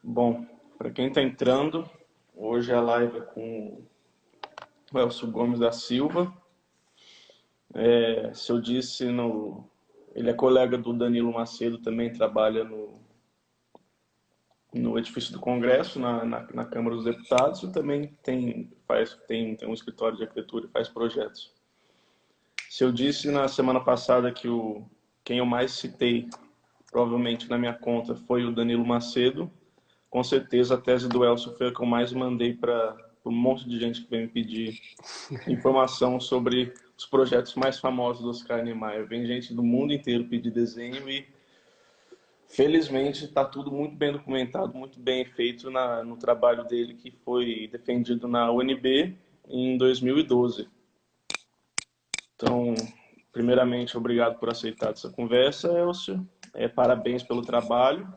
Bom, para quem está entrando, hoje a live é com o Elcio Gomes da Silva. Se eu disse, ele é colega do Danilo Macedo, também trabalha no edifício do Congresso, na Câmara dos Deputados, e também tem um escritório de arquitetura e faz projetos. Se eu disse na semana passada que quem eu mais citei, provavelmente na minha conta, foi o Danilo Macedo, com certeza a tese do Elcio foi a que eu mais mandei para um monte de gente que veio me pedir informação sobre os projetos mais famosos do Oscar Niemeyer. Vem gente do mundo inteiro pedir desenho e, felizmente, está tudo muito bem documentado, muito bem feito no trabalho dele, que foi defendido na UNB em 2012. Então, primeiramente, obrigado por aceitar essa conversa, Elcio. Parabéns pelo trabalho,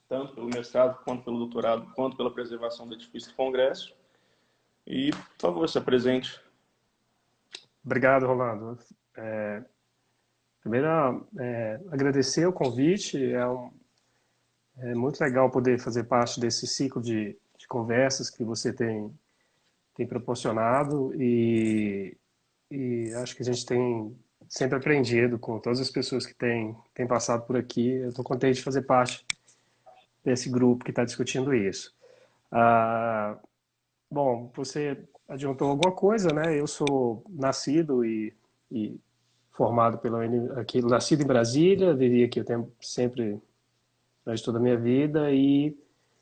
tanto pelo mestrado, quanto pelo doutorado, quanto pela preservação do edifício do Congresso. E, por favor, se apresente. Obrigado, Rolando. Primeiro, agradecer o convite. É muito legal poder fazer parte desse ciclo de conversas que você tem proporcionado e acho que a gente tem sempre aprendido com todas as pessoas que têm passado por aqui. Eu estou contente de fazer parte desse grupo que está discutindo isso. Bom, você adiantou alguma coisa, né? Eu sou nascido e formado aqui, nascido em Brasília, vivi aqui o tempo sempre, durante toda a minha vida, e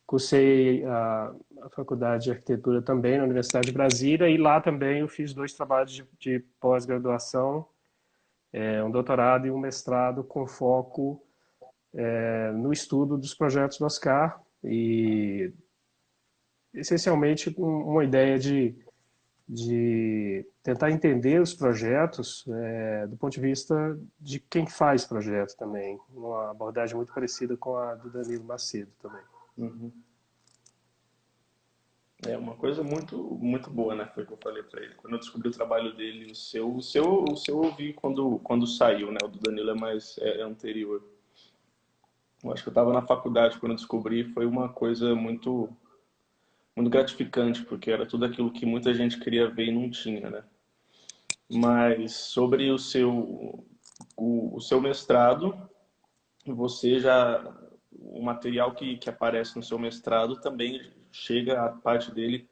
cursei a faculdade de arquitetura também na Universidade de Brasília, e lá também eu fiz dois trabalhos de pós-graduação, um doutorado e um mestrado com foco no estudo dos projetos do Oscar, e essencialmente com uma ideia de tentar entender os projetos do ponto de vista de quem faz projeto também. Uma abordagem muito parecida com a do Danilo Macedo também. Uhum. É uma coisa muito, muito boa, né? Foi o que eu falei para ele. Quando eu descobri o trabalho dele, o seu eu vi quando saiu, né? O do Danilo é anterior. Eu acho que eu estava na faculdade quando eu descobri, foi uma coisa muito, muito gratificante, porque era tudo aquilo que muita gente queria ver e não tinha, né? Mas sobre o seu mestrado, você já o material que aparece no seu mestrado também chega a parte dele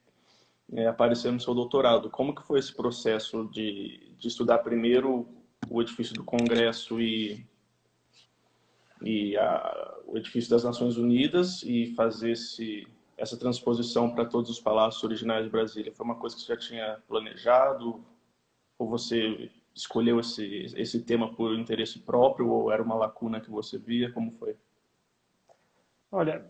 aparecer no seu doutorado. Como que foi esse processo de estudar primeiro o edifício do Congresso o edifício das Nações Unidas e fazer essa transposição para todos os palácios originais de Brasília? Foi uma coisa que você já tinha planejado? Ou você escolheu esse tema por interesse próprio? Ou era uma lacuna que você via? Como foi? Olha,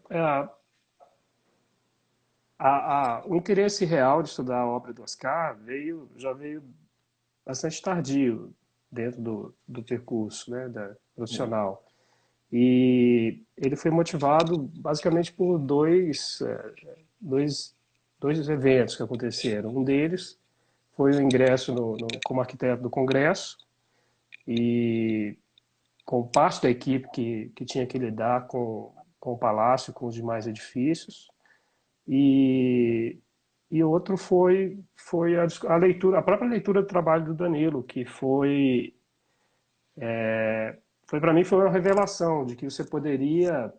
o interesse real de estudar a obra do Oscar já veio bastante tardio dentro do percurso, né, profissional. E ele foi motivado basicamente por dois eventos que aconteceram. Um deles foi o ingresso como arquiteto do Congresso e com parte da equipe que tinha que lidar com o palácio, com os demais edifícios. E, e outro foi a leitura, a própria leitura do trabalho do Danilo, que foi para mim foi uma revelação de que você poderia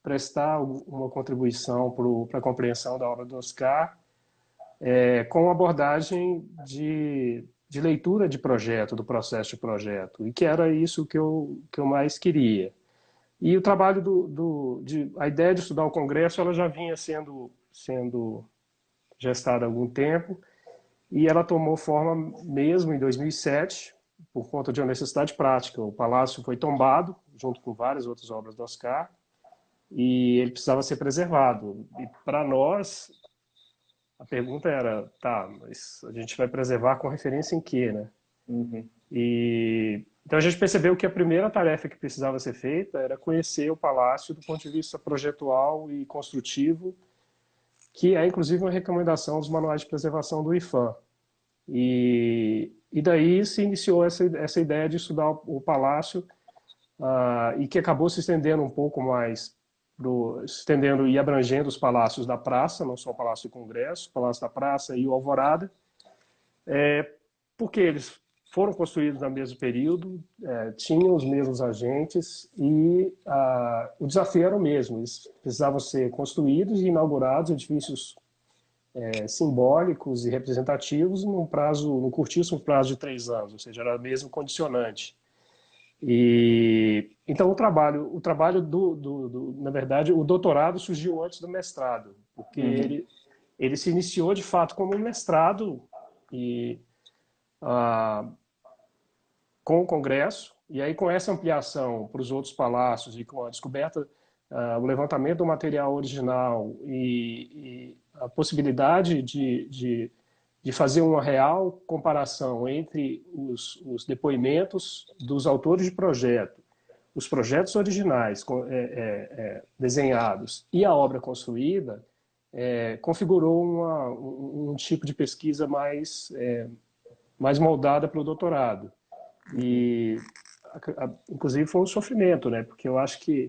prestar uma contribuição para a compreensão da obra do Oscar com abordagem de leitura de projeto, do processo de projeto, e que era isso que eu mais queria. E o trabalho a ideia de estudar o Congresso, ela já vinha sendo gestada há algum tempo, e ela tomou forma mesmo em 2007, por conta de uma necessidade prática. O palácio foi tombado, junto com várias outras obras do Oscar, e ele precisava ser preservado. E para nós, a pergunta era, tá, mas a gente vai preservar com referência em quê, né? Uhum. Então a gente percebeu que a primeira tarefa que precisava ser feita era conhecer o palácio do ponto de vista projetual e construtivo, que é inclusive uma recomendação dos manuais de preservação do IFAM. E daí se iniciou essa ideia de estudar o palácio, e que acabou se estendendo um pouco mais estendendo e abrangendo os palácios da Praça, não só o Palácio do Congresso, o Palácio da Praça e o Alvorada, porque eles foram construídos no mesmo período, tinham os mesmos agentes e o desafio era o mesmo. Eles precisavam ser construídos e inaugurados, edifícios simbólicos e representativos num curtíssimo prazo de 3 anos, ou seja, era mesmo condicionante. E então o trabalho na verdade, o doutorado surgiu antes do mestrado, porque ele se iniciou de fato como um mestrado e com o Congresso, e aí com essa ampliação para os outros palácios e com a descoberta, o levantamento do material original e a possibilidade de fazer uma real comparação entre os depoimentos dos autores de projeto, os projetos originais desenhados e a obra construída, configurou um tipo de pesquisa mais moldada para o doutorado. E, inclusive, foi um sofrimento, né? Porque eu acho que,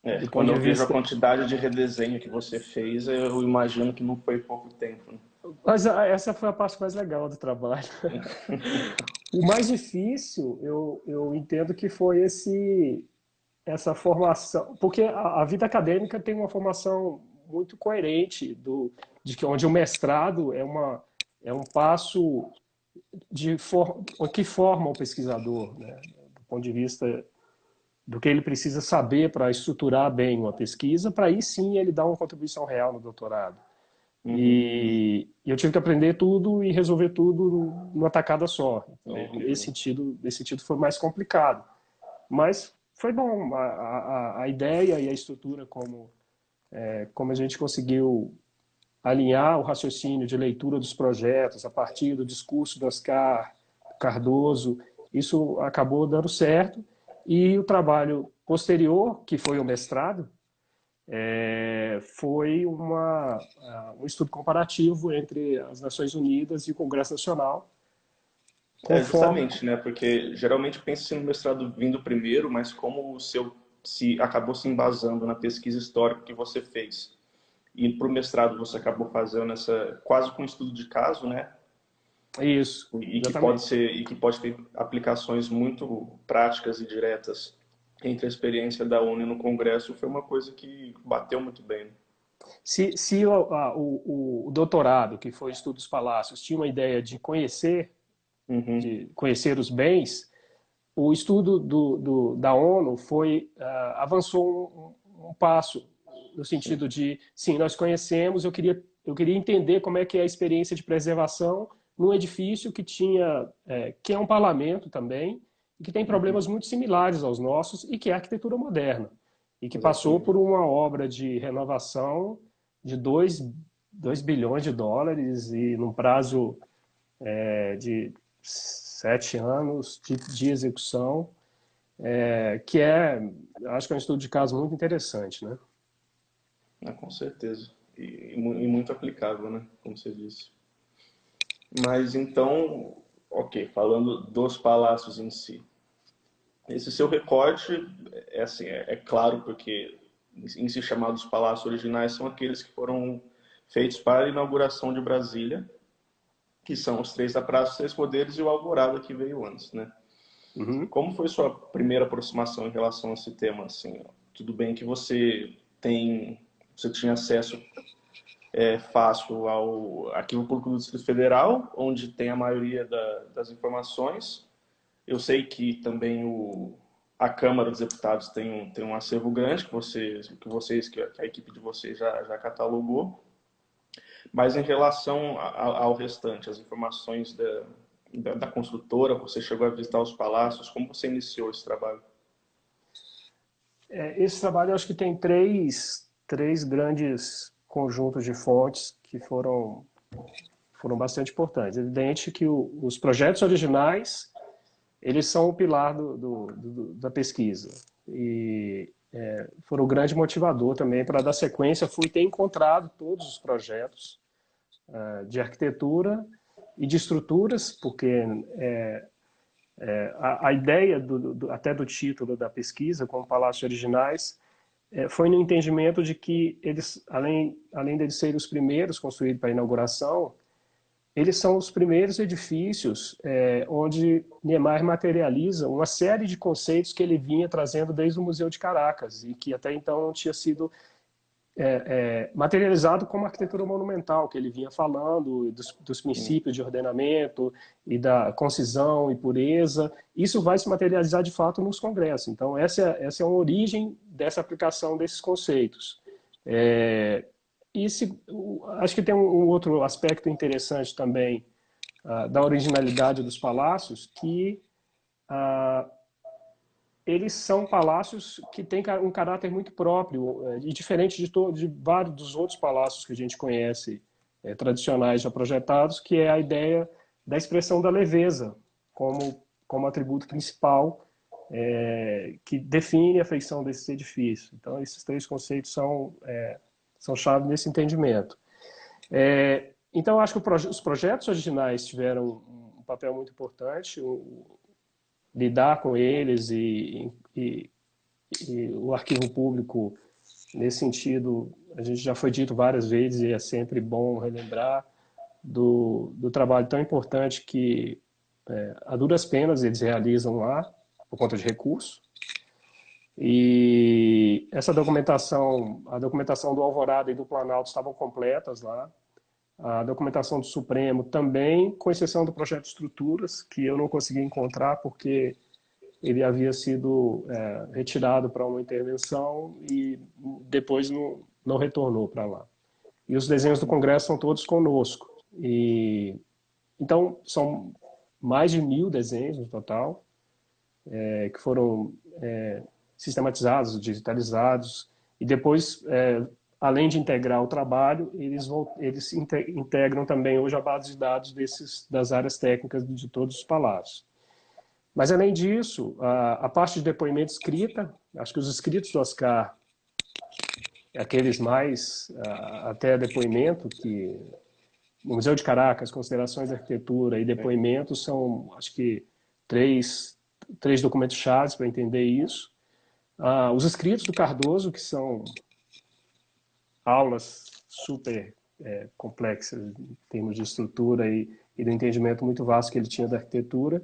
do ponto quando de eu vejo vista... a quantidade de redesenho que você fez, eu imagino que não foi pouco tempo, né? Mas essa foi a parte mais legal do trabalho. O mais difícil, eu entendo que foi essa formação, porque a vida acadêmica tem uma formação muito coerente onde o mestrado é um passo que forma o pesquisador, né? Do ponto de vista do que ele precisa saber para estruturar bem uma pesquisa, para aí sim ele dar uma contribuição real no doutorado. E eu tive que aprender tudo e resolver tudo numa tacada só. Então, nesse sentido foi mais complicado. Mas foi bom. A ideia e a estrutura, como a gente conseguiu alinhar o raciocínio de leitura dos projetos a partir do discurso do Oscar Cardoso, isso acabou dando certo. E o trabalho posterior, que foi o mestrado, foi um estudo comparativo entre as Nações Unidas e o Congresso Nacional. Justamente, né? Porque geralmente pensa-se no mestrado vindo primeiro, mas como o seu acabou se embasando na pesquisa histórica que você fez, e para o mestrado você acabou fazendo quase com um estudo de caso, né? Isso, e que pode ter aplicações muito práticas e diretas entre a experiência da ONU no Congresso, foi uma coisa que bateu muito bem. Se o doutorado, que foi Estudo dos Palácios, tinha uma ideia de conhecer os bens, o estudo da ONU avançou um passo no sentido de, sim, nós conhecemos, eu queria entender como é que é a experiência de preservação num edifício que é um parlamento também, e que tem problemas muito similares aos nossos, e que é a arquitetura moderna, e que passou por uma obra de renovação de 2 bilhões de dólares, e num prazo de 7 anos de execução, que acho que é um estudo de caso muito interessante, né? Com certeza. E muito aplicável, né? Como você disse. Mas então, ok, falando dos palácios em si. Esse seu recorte é claro, porque em si chamados palácios originais são aqueles que foram feitos para a inauguração de Brasília, que são os 3 da Praça, os 3 Poderes e o Alvorada que veio antes, né? Como foi sua primeira aproximação em relação a esse tema? Assim, tudo bem que você tinha acesso fácil ao Arquivo Público do Distrito Federal, onde tem a maioria das informações. Eu sei que também a Câmara dos Deputados tem um acervo grande que a equipe de vocês já catalogou. Mas em relação ao restante, as informações da construtora, você chegou a visitar os palácios, como você iniciou esse trabalho? Esse trabalho, eu acho que tem três grandes conjuntos de fontes que foram bastante importantes. É evidente que os projetos originais, eles são o pilar da pesquisa. E foram o grande motivador também para dar sequência. Fui ter encontrado todos os projetos de arquitetura e de estruturas, porque a ideia até do título da pesquisa, como Palácios Originais, foi no entendimento de que eles, além de serem os primeiros construídos para a inauguração, eles são os primeiros edifícios onde Niemeyer materializa uma série de conceitos que ele vinha trazendo desde o Museu de Caracas e que até então não tinha sido materializado como arquitetura monumental, que ele vinha falando dos princípios de ordenamento e da concisão e pureza. Isso vai se materializar de fato nos congressos. Então essa é uma origem dessa aplicação desses conceitos. Acho que tem um outro aspecto interessante também da originalidade dos palácios, que eles são palácios que têm um caráter muito próprio e diferente de vários dos outros palácios que a gente conhece, tradicionais já projetados, que é a ideia da expressão da leveza como atributo principal que define a feição desses edifícios. Então, esses três conceitos são chave nesse entendimento. Então, acho que os projetos originais tiveram um papel muito importante, lidar com eles e o arquivo público, nesse sentido, a gente já foi dito várias vezes e é sempre bom relembrar do trabalho tão importante que, a duras penas, eles realizam lá, por conta de recurso. E essa documentação, a documentação do Alvorada e do Planalto estavam completas lá. A documentação do Supremo também, com exceção do projeto de estruturas, que eu não consegui encontrar porque ele havia sido retirado para uma intervenção e depois não retornou para lá. E os desenhos do Congresso são todos conosco. Então, são mais de 1000 desenhos no total, que foram sistematizados, digitalizados, e depois, além de integrar o trabalho, eles integram também hoje a base de dados das áreas técnicas de todos os palácios. Mas, além disso, a parte de depoimento escrita, acho que os escritos do Oscar, aqueles mais até depoimento, que no Museu de Caracas, considerações de arquitetura e depoimentos são, acho que, três documentos chaves para entender isso. Os escritos do Cardoso, que são aulas super complexas em termos de estrutura e do entendimento muito vasto que ele tinha da arquitetura.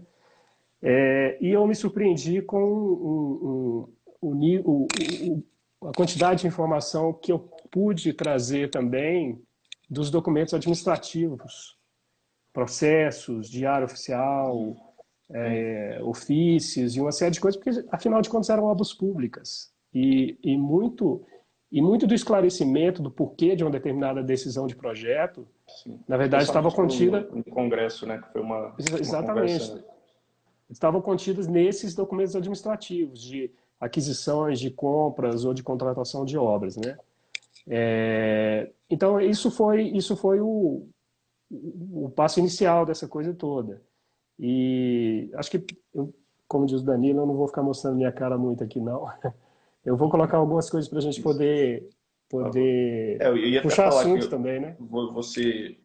E eu me surpreendi com a quantidade de informação que eu pude trazer também dos documentos administrativos, processos, diário oficial, ofícios e uma série de coisas, porque, afinal de contas, eram obras públicas. E muito do esclarecimento do porquê de uma determinada decisão de projeto, sim, na verdade, estava contida... No Congresso, né? Que foi uma exatamente. Conversa... Estavam contidas nesses documentos administrativos, de aquisições, de compras ou de contratação de obras, né? Então, isso foi o passo inicial dessa coisa toda. E acho que, como diz o Danilo, eu não vou ficar mostrando minha cara muito aqui, não. Eu vou colocar algumas coisas para a gente poder eu ia puxar até falar assunto também, né? Você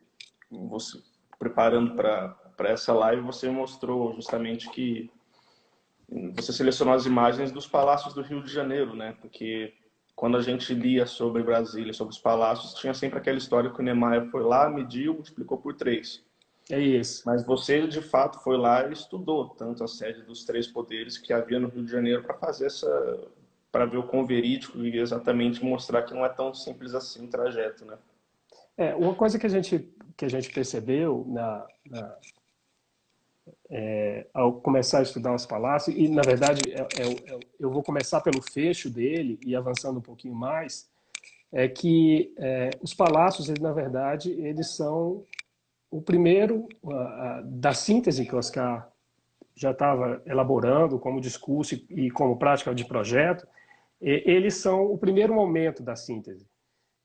preparando para essa live, você mostrou justamente que você selecionou as imagens dos palácios do Rio de Janeiro, né? Porque quando a gente lia sobre Brasília, sobre os palácios, tinha sempre aquela história que o Niemeyer foi lá, mediu, multiplicou por 3. É isso. Mas você, de fato, foi lá e estudou tanto a sede dos 3 poderes que havia no Rio de Janeiro para fazer para ver o quão verídico e exatamente mostrar que não é tão simples assim o trajeto, né? Uma coisa que a gente percebeu ao começar a estudar os palácios, e na verdade eu vou começar pelo fecho dele e avançando um pouquinho mais, é que os palácios, na verdade, eles são o primeiro da síntese que o Oscar já estava elaborando como discurso e como prática de projeto. Eles são o primeiro momento da síntese.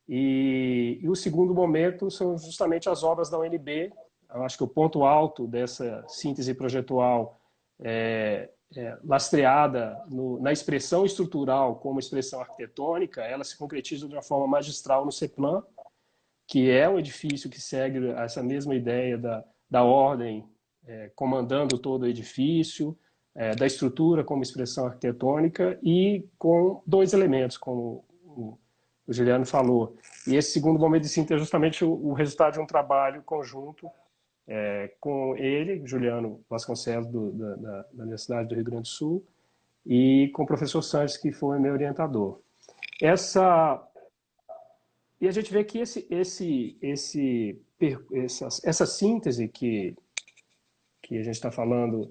E o segundo momento são justamente as obras da UNB. Eu acho que o ponto alto dessa síntese projetual lastreada na expressão estrutural como expressão arquitetônica, ela se concretiza de uma forma magistral no CEPLAN, que é um edifício que segue essa mesma ideia da ordem comandando todo o edifício, da estrutura como expressão arquitetônica e com 2 elementos, como o Juliano falou. E esse segundo momento de síntese é justamente o resultado de um trabalho conjunto com ele, Juliano Vasconcelos, da Universidade do Rio Grande do Sul, e com o professor Sanches, que foi meu orientador. E a gente vê que essa síntese que a gente está falando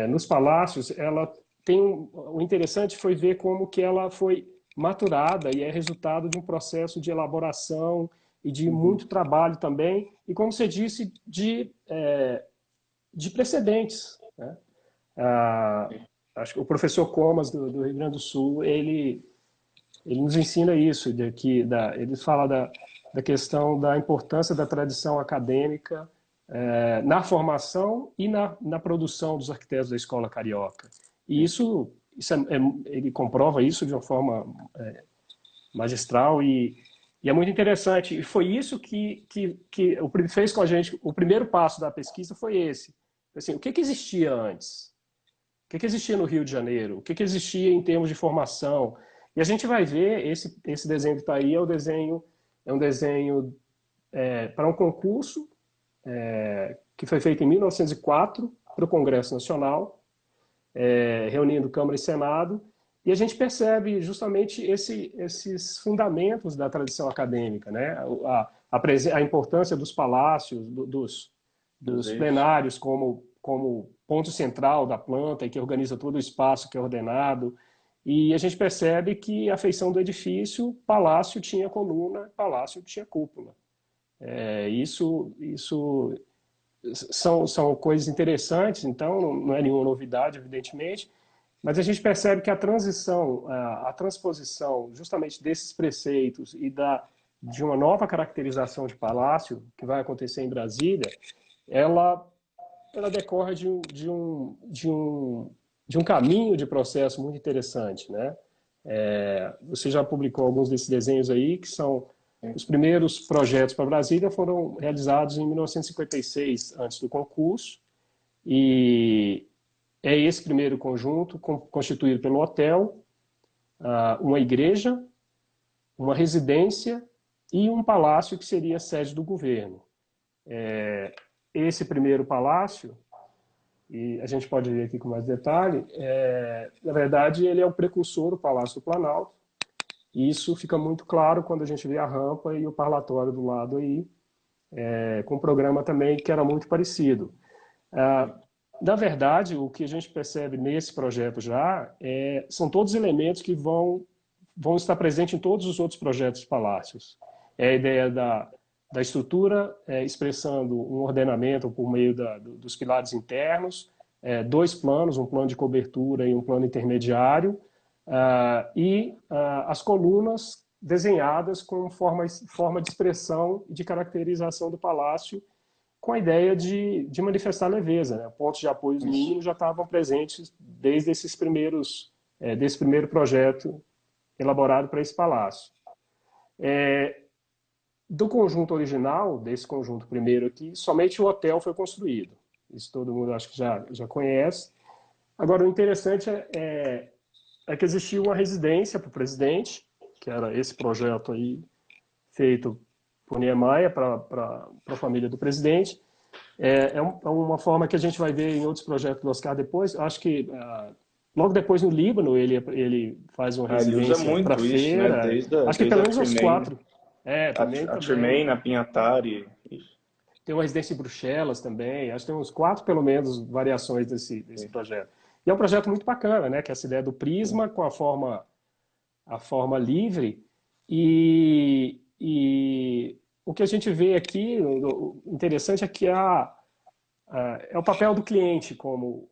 nos palácios, ela tem o interessante foi ver como que ela foi maturada e é resultado de um processo de elaboração e de muito trabalho também, e como você disse, de precedentes, né? Acho que o professor Comas, do Rio Grande do Sul, ele nos ensina isso, ele fala da questão da importância da tradição acadêmica na formação e na produção dos arquitetos da escola carioca. E ele comprova isso de uma forma magistral e é muito interessante. E foi isso que fez com a gente. O primeiro passo da pesquisa foi esse. Assim, o que existia antes? O que existia no Rio de Janeiro? O que existia em termos de formação? E a gente vai ver, esse desenho que está aí é um desenho para um concurso que foi feito em 1904 para o Congresso Nacional, reunindo Câmara e Senado, e a gente percebe justamente esses fundamentos da tradição acadêmica, né? A importância dos palácios, dos plenários como ponto central da planta e que organiza todo o espaço que é ordenado. E a gente percebe que a feição do edifício, palácio tinha coluna, palácio tinha cúpula. Isso são coisas interessantes, então não é nenhuma novidade, evidentemente, mas a gente percebe que a transposição justamente desses preceitos e de uma nova caracterização de palácio que vai acontecer em Brasília, ela decorre de um caminho de processo muito interessante, né? Você já publicou alguns desses desenhos aí, que são os primeiros projetos para Brasília foram realizados em 1956, antes do concurso, e é esse primeiro conjunto constituído pelo hotel, uma igreja, uma residência e um palácio que seria a sede do governo. Esse primeiro palácio, e a gente pode ver aqui com mais detalhe, na verdade ele é o precursor do Palácio do Planalto, e isso fica muito claro quando a gente vê a rampa e o parlatório do lado aí, com um programa também que era muito parecido. Na verdade, o que a gente percebe nesse projeto já são todos elementos que vão estar presentes em todos os outros projetos de palácios. É a ideia da estrutura expressando um ordenamento por meio dos pilares internos, dois planos, um plano de cobertura e um plano intermediário, e as colunas desenhadas com forma de expressão e de caracterização do palácio, com a ideia de manifestar leveza, né? Pontos de apoio mínimos já estavam presentes desde desse primeiro projeto elaborado para esse palácio. Do conjunto original, desse conjunto primeiro aqui, somente o hotel foi construído. Isso todo mundo acho que já conhece. Agora, o interessante é que existia uma residência para o presidente, que era esse projeto aí, feito por Niemeyer para a família do presidente. É uma forma que a gente vai ver em outros projetos do Oscar depois. Acho que logo depois no Líbano ele faz uma residência para feira. Né? Acho que pelo menos uns 4. A Tremaine, a Pinhatari. Tem uma residência em Bruxelas também. Acho que tem uns 4, pelo menos, variações desse projeto. E é um projeto muito bacana, né? Que é essa ideia do prisma com a forma livre. E o que a gente vê aqui, o interessante é que é o papel do cliente como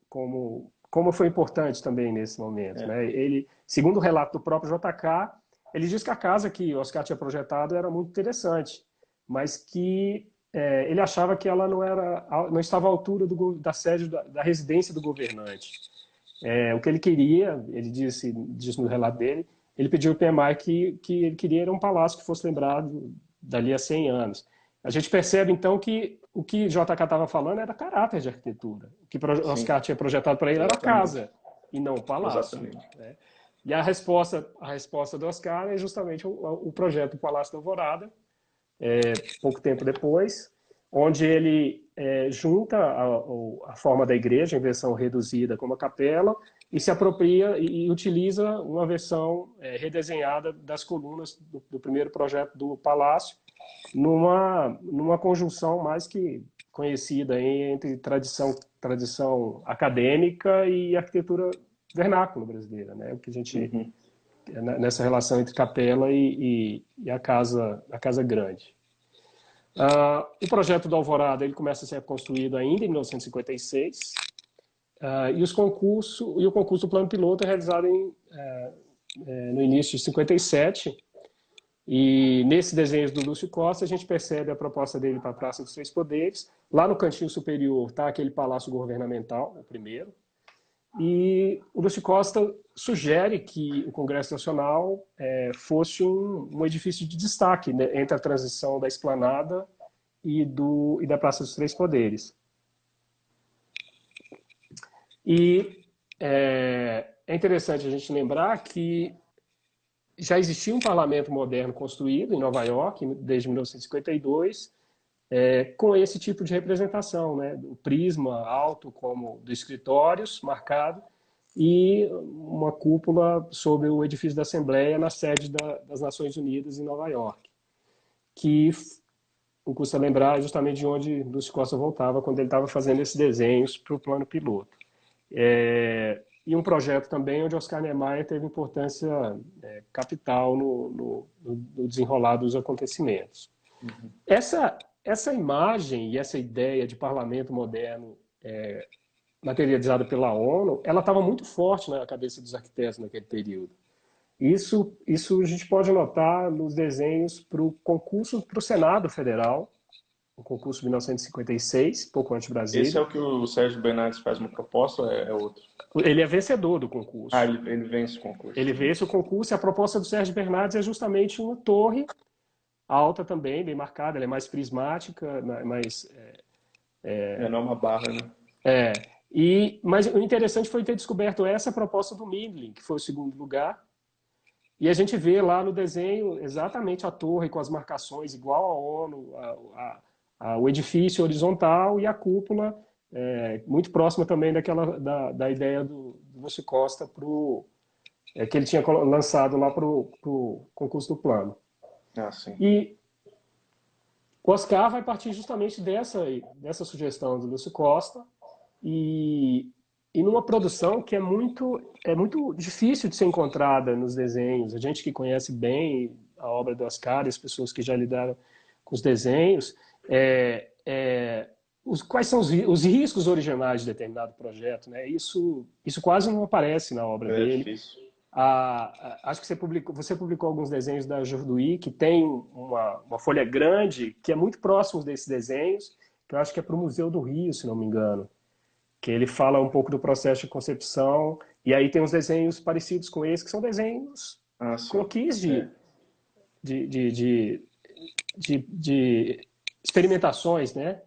foi importante também nesse momento. Né? Ele, segundo o relato do próprio JK, ele diz que a casa que o Oscar tinha projetado era muito interessante, mas que ele achava que ela não estava à altura da sede da residência do governante. O que ele queria, ele disse no relato dele, ele pediu ao PMI que ele queria era um palácio que fosse lembrado dali a 100 anos. A gente percebe, então, que o que JK estava falando era caráter de arquitetura. O que Oscar tinha projetado para ele era a casa, e não o palácio. Né? E a resposta do Oscar é justamente o projeto do Palácio da Alvorada, pouco tempo depois, onde ele junta a forma da igreja em versão reduzida como a capela e se apropria e utiliza uma versão redesenhada das colunas do primeiro projeto do palácio, numa conjunção mais que conhecida entre tradição acadêmica e arquitetura vernáculo brasileira, né? O que a gente nessa relação entre capela e a casa grande. O projeto do Alvorada ele começa a ser construído ainda em 1956 e o concurso do plano piloto é realizado no início de 57. E nesse desenho do Lúcio Costa a gente percebe a proposta dele para a Praça dos Três Poderes. Lá no cantinho superior está aquele palácio governamental, o primeiro. E o Lúcio Costa sugere que o Congresso Nacional fosse um edifício de destaque, né, entre a transição da Esplanada e da Praça dos Três Poderes. E é interessante a gente lembrar que já existia um parlamento moderno construído em Nova York, desde 1952, com esse tipo de representação, né? O prisma alto como dos escritórios, marcado, e uma cúpula sobre o edifício da Assembleia na sede das Nações Unidas em Nova York, que não custa lembrar justamente de onde Lúcio Costa voltava quando ele estava fazendo esses desenhos para o plano piloto. E um projeto também onde Oscar Niemeyer teve importância capital no desenrolar dos acontecimentos. Uhum. Essa imagem e essa ideia de parlamento moderno materializada pela ONU, ela estava muito forte na cabeça dos arquitetos naquele período. Isso a gente pode notar nos desenhos para o concurso para o Senado Federal, o concurso de 1956, pouco antes de Brasília. Esse é o que o Sérgio Bernardes faz uma proposta ou é outro? Ele é vencedor do concurso. Ele vence o concurso. Ele vence o concurso e a proposta do Sérgio Bernardes é justamente uma torre alta também, bem marcada, ela é mais prismática, mais... não é uma barra, né? Mas o interessante foi ter descoberto essa proposta do Mindlin, que foi o segundo lugar. E a gente vê lá no desenho exatamente a torre com as marcações igual à ONU, o edifício horizontal e a cúpula muito próxima também da ideia do Lúcio Costa que ele tinha lançado lá para o concurso do plano. Sim. E o Oscar vai partir justamente dessa sugestão do Lúcio Costa e numa produção que é muito difícil de ser encontrada nos desenhos. A gente que conhece bem a obra do Oscar e as pessoas que já lidaram com os desenhos, quais são os riscos originais de determinado projeto, né? Isso quase não aparece na obra dele. Difícil. Acho que você publicou alguns desenhos da Jorduí, que tem uma folha grande, que é muito próximo desses desenhos, que eu acho que é para o Museu do Rio, se não me engano, que ele fala um pouco do processo de concepção, e aí tem uns desenhos parecidos com esse, que são desenhos croquis de experimentações, né?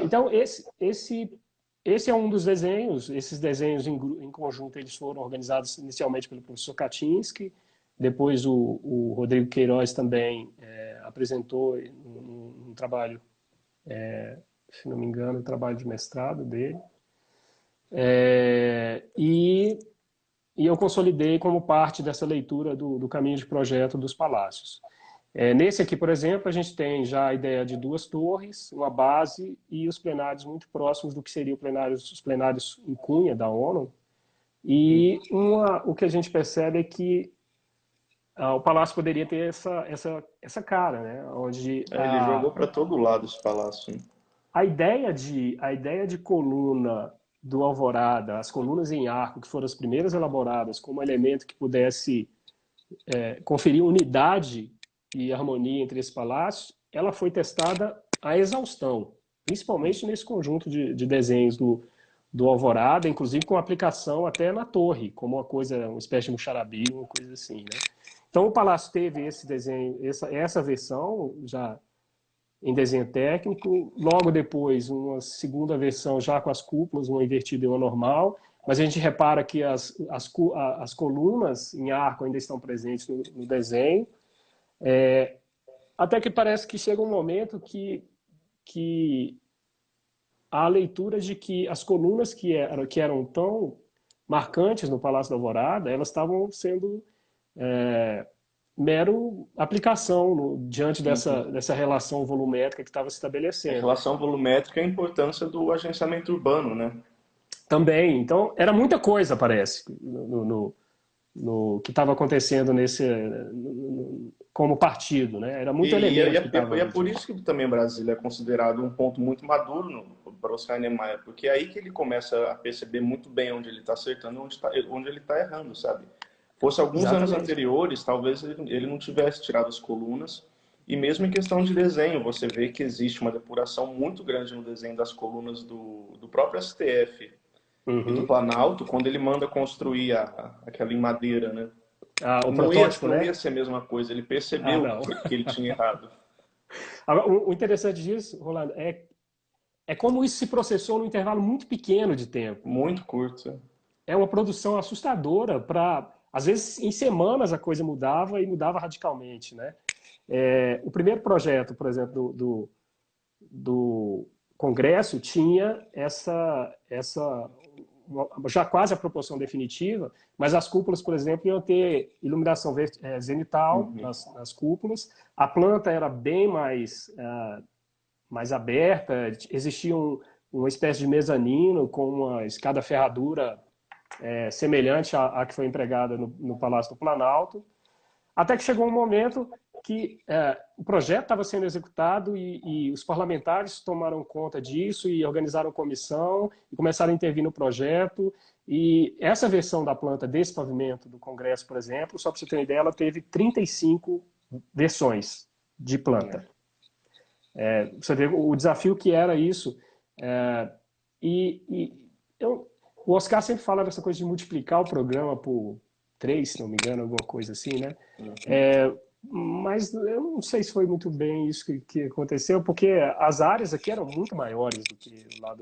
Então, esse é um dos desenhos. Esses desenhos em conjunto eles foram organizados inicialmente pelo professor Kaczynski, depois o Rodrigo Queiroz também apresentou um trabalho, se não me engano, um trabalho de mestrado dele. E eu consolidei como parte dessa leitura do caminho de projeto dos palácios. Nesse aqui, por exemplo, a gente tem já a ideia de duas torres, uma base e os plenários muito próximos do que seriam os plenários em Cunha, da ONU. E o que a gente percebe é que o palácio poderia ter essa cara, né? Onde ele jogou para todo lado esse palácio. Né? A ideia de coluna do Alvorada, as colunas em arco, que foram as primeiras elaboradas como elemento que pudesse conferir unidade e harmonia entre esses palácios, ela foi testada à exaustão, principalmente nesse conjunto de desenhos do Alvorada, inclusive com aplicação até na torre, como uma espécie de muxarabi, uma coisa assim, né? Então o palácio teve esse desenho, essa versão já em desenho técnico, logo depois uma segunda versão já com as cúpulas, uma invertida e uma normal, mas a gente repara que as colunas em arco ainda estão presentes no desenho, até que parece que chega um momento que há a leitura de que as colunas que eram tão marcantes no Palácio da Alvorada, elas estavam sendo mero aplicação diante dessa relação volumétrica que estava se A estabelecendo. relação volumétrica é a importância do agenciamento urbano, né? Também, então, era muita coisa, parece, no que estava acontecendo como partido, né? Era muito elemento que estava... E é por isso que também Brasília é considerado um ponto muito maduro para Oscar Niemeyer, porque é aí que ele começa a perceber muito bem onde ele está acertando e onde ele está errando, sabe? Fosse alguns anos anteriores, talvez ele não tivesse tirado as colunas, e mesmo em questão de desenho, você vê que existe uma depuração muito grande no desenho das colunas do próprio STF e do Planalto, quando ele manda construir aquela em madeira, né? O protótipo, não né? ia ser a mesma coisa, ele percebeu que ele tinha errado. Agora, o interessante disso, Rolando, é como isso se processou num intervalo muito pequeno de tempo. Muito curto. É uma produção assustadora para... Às vezes, em semanas a coisa mudava e mudava radicalmente, né? O primeiro projeto, por exemplo, do Congresso tinha já quase a proporção definitiva, mas as cúpulas, por exemplo, iam ter iluminação zenital nas cúpulas, a planta era bem mais aberta, existia uma espécie de mezanino com uma escada ferradura semelhante à que foi empregada no Palácio do Planalto, até que chegou um momento que o projeto estava sendo executado e os parlamentares tomaram conta disso e organizaram comissão e começaram a intervir no projeto. E essa versão da planta desse pavimento do Congresso, por exemplo, só para você ter uma ideia, ela teve 35 versões de planta. Você vê o desafio que era isso. O Oscar sempre fala dessa coisa de multiplicar o programa por 3, se não me engano, alguma coisa assim, né? Mas eu não sei se foi muito bem isso que aconteceu, porque as áreas aqui eram muito maiores do que lá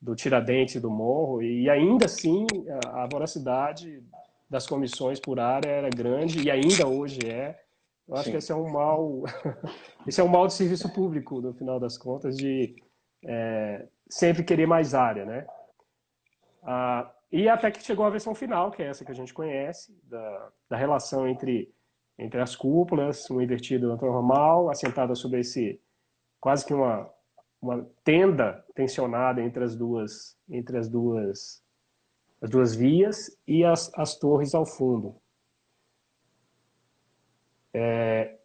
do Tiradentes e do Morro, e ainda assim a voracidade das comissões por área era grande, e ainda hoje é. Eu acho que esse é um mal esse é um mal de serviço público, no final das contas, de sempre querer mais área, né? E até que chegou a versão final, que é essa que a gente conhece, da relação entre as cúpulas, um invertido normal, assentada sobre quase que uma tenda tensionada entre as duas vias e as torres ao fundo.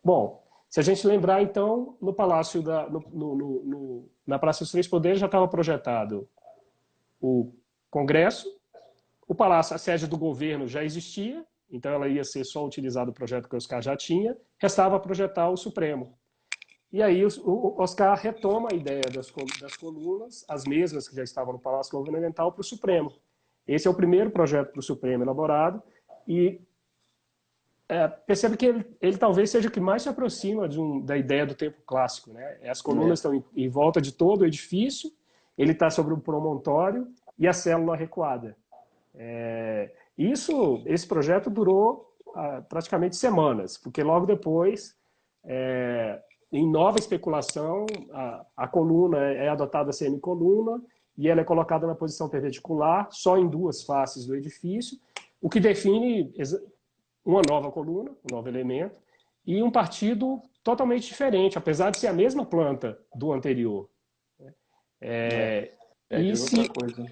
Bom, se a gente lembrar, então, no Palácio na Praça dos Três Poderes já estava projetado o Congresso, o Palácio, a sede do governo já existia, então ela ia ser só utilizado o projeto que o Oscar já tinha, restava projetar o Supremo. E aí o Oscar retoma a ideia das colunas, as mesmas que já estavam no Palácio Governamental, para o Supremo. Esse é o primeiro projeto para o Supremo elaborado, e percebe que ele talvez seja o que mais se aproxima da ideia do tempo clássico, né? As colunas estão em volta de todo o edifício, ele está sobre um promontório e a célula recuada. Esse projeto durou praticamente semanas, porque logo depois, em nova especulação, a coluna é adotada semicoluna e ela é colocada na posição perpendicular, só em duas faces do edifício, o que define uma nova coluna, um novo elemento, e um partido totalmente diferente, apesar de ser a mesma planta do anterior. Outra coisa.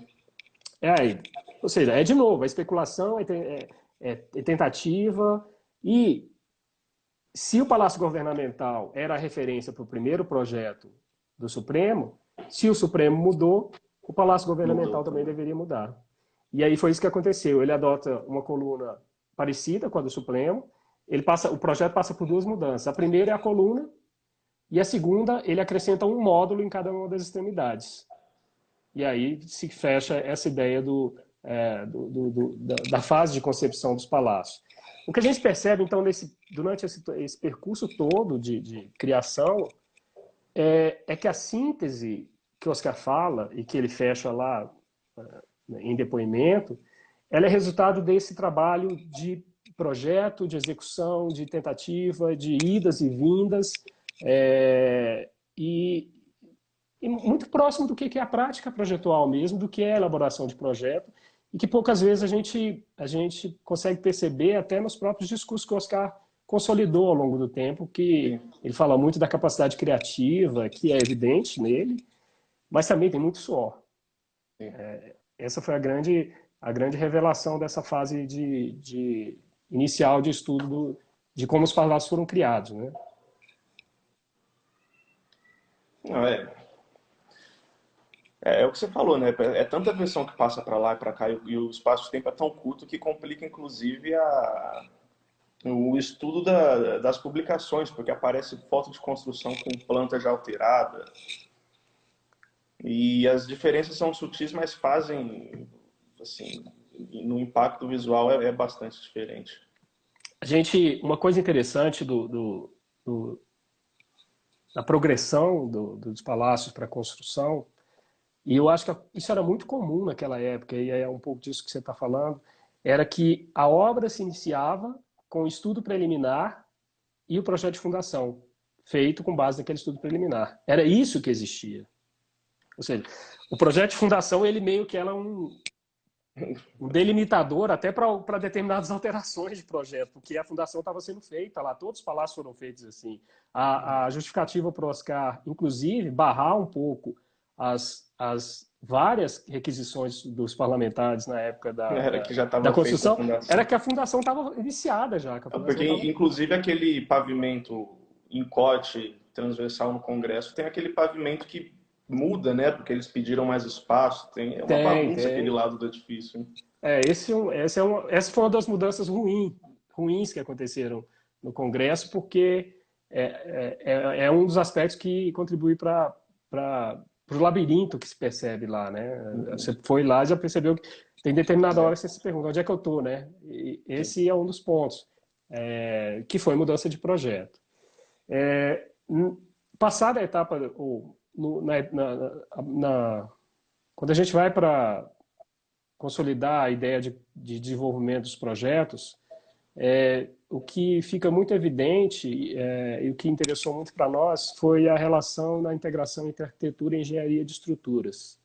Ou seja, é de novo, a especulação é tentativa, e se o Palácio Governamental era a referência para o primeiro projeto do Supremo, se o Supremo mudou, o Palácio Governamental também deveria mudar. E aí foi isso que aconteceu. Ele adota uma coluna parecida com a do Supremo, o projeto passa por duas mudanças. A primeira é a coluna, e a segunda, ele acrescenta um módulo em cada uma das extremidades. E aí se fecha essa ideia da fase de concepção dos palácios. O que a gente percebe, então, durante esse percurso todo de criação, é que a síntese que Oscar fala, e que ele fecha lá em depoimento, ela é resultado desse trabalho de projeto, de execução, de tentativa, de idas e vindas, e muito próximo do que é a prática projetual mesmo, do que é a elaboração de projeto, e que poucas vezes a gente consegue perceber até nos próprios discursos que o Oscar consolidou ao longo do tempo, que ele fala muito da capacidade criativa, que é evidente nele, mas também tem muito suor. Essa foi a grande revelação dessa fase inicial de estudo de como os palácios foram criados, né? Não, é o que você falou, né? É tanta versão que passa para lá e para cá e o espaço de tempo é tão curto que complica, inclusive, o estudo das publicações, porque aparece foto de construção com planta já alterada. E as diferenças são sutis, mas fazem, assim, no impacto visual é bastante diferente. Uma coisa interessante da progressão dos palácios para a construção, e eu acho que isso era muito comum naquela época, e é um pouco disso que você está falando, era que a obra se iniciava com o estudo preliminar e o projeto de fundação, feito com base naquele estudo preliminar. Era isso que existia. Ou seja, o projeto de fundação, ele meio que era um delimitador até para determinadas alterações de projeto, porque a fundação estava sendo feita lá, todos os palácios foram feitos assim. A justificativa para o Oscar, inclusive, barrar um pouco as várias requisições dos parlamentares na época Era que já da estava feita a construção, fundação. era que a fundação estava iniciada já. Porque, inclusive, aquele pavimento em corte transversal no Congresso tem aquele pavimento que muda, né? Porque eles pediram mais espaço. É uma bagunça aquele lado do edifício. Hein? Essa foi uma das mudanças ruins que aconteceram no Congresso, porque é um dos aspectos que contribui para o labirinto que se percebe lá, né? Você foi lá e já percebeu que tem determinada hora que você se pergunta onde é que eu estou, né? E esse é um dos pontos, que foi mudança de projeto. Passada a etapa, quando a gente vai para consolidar a ideia de desenvolvimento dos projetos, o que fica muito evidente e o que interessou muito para nós foi a relação na integração entre arquitetura e engenharia de estruturas.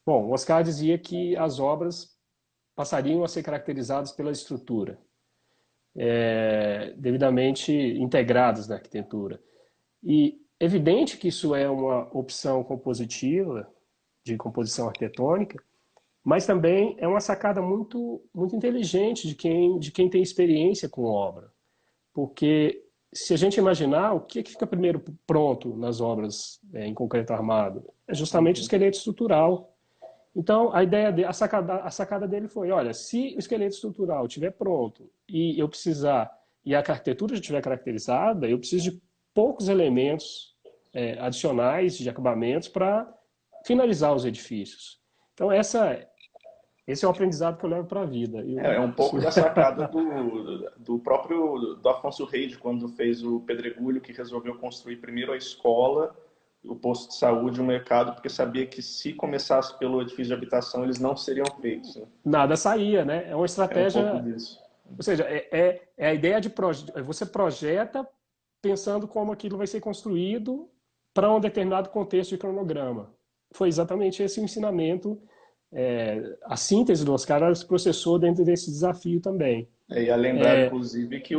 Bom, o Oscar dizia que as obras passariam a ser caracterizadas pela estrutura, devidamente integradas na arquitetura. E evidente que isso é uma opção compositiva, de composição arquitetônica, mas também é uma sacada muito, muito inteligente de quem tem experiência com obra. Porque se a gente imaginar o que fica primeiro pronto nas obras em concreto armado, é justamente o esqueleto estrutural. Então, a sacada dele foi, olha, se o esqueleto estrutural estiver pronto e a arquitetura já estiver caracterizada, eu preciso de poucos elementos adicionais de acabamentos para finalizar os edifícios. Então, esse é o aprendizado que eu levo para a vida. É um pouco da sacada do próprio do Afonso Reis, quando fez o Pedregulho, que resolveu construir primeiro a escola, o posto de saúde, o mercado, porque sabia que se começasse pelo edifício de habitação, eles não seriam feitos. Né? Nada saía, né? É uma estratégia... É um pouco disso. Ou seja, a ideia de você projeta pensando como aquilo vai ser construído para um determinado contexto de cronograma. Foi exatamente esse o ensinamento, a síntese do Oscar se processou dentro desse desafio também. E a lembrar, inclusive, que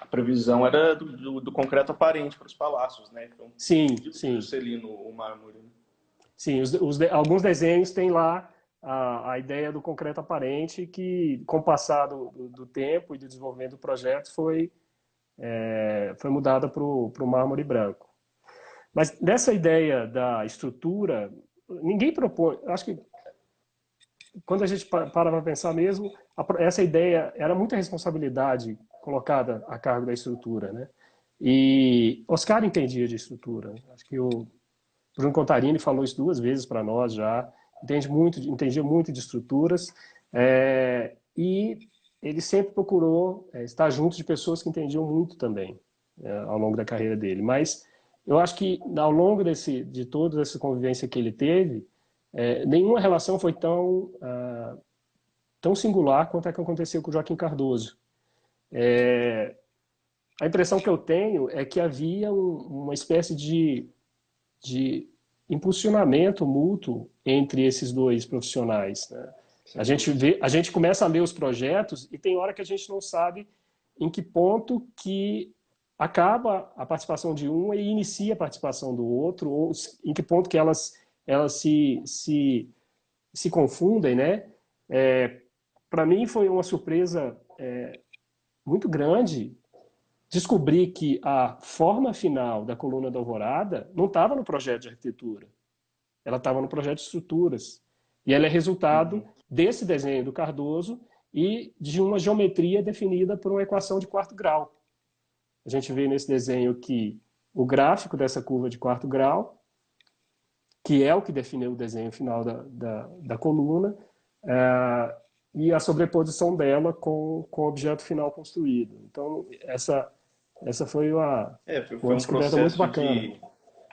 a previsão era do concreto aparente para os palácios, né? Então, sim. Juscelino, o mármore. Né? Sim, alguns desenhos têm lá a ideia do concreto aparente que, com o passar do tempo e do desenvolvimento do projeto, foi mudada para o mármore branco. Mas nessa ideia da estrutura, ninguém propõe... Acho que quando a gente para pensar mesmo, essa ideia era muita responsabilidade colocada a cargo da estrutura, né? E Oscar entendia de estrutura. Acho que o Bruno Contarini falou isso 2 vezes para nós já. Entendia muito de estruturas. E ele sempre procurou estar junto de pessoas que entendiam muito também ao longo da carreira dele. Mas eu acho que ao longo de toda essa convivência que ele teve, nenhuma relação foi tão singular quanto a que aconteceu com o Joaquim Cardoso. A impressão que eu tenho é que havia uma espécie de impulsionamento mútuo entre esses dois profissionais, né? A gente começa a ler os projetos e tem hora que a gente não sabe em que ponto que acaba a participação de um e inicia a participação do outro, ou em que ponto que elas se confundem, né? Para mim foi uma surpresa muito grande descobrir que a forma final da coluna da Alvorada não estava no projeto de arquitetura, ela estava no projeto de estruturas. E ela é resultado desse desenho do Cardoso e de uma geometria definida por uma equação de quarto grau. A gente vê nesse desenho que o gráfico dessa curva de quarto grau, que é o que definiu o desenho final da coluna, e a sobreposição dela com o objeto final construído. Então, essa foi uma descoberta muito bacana.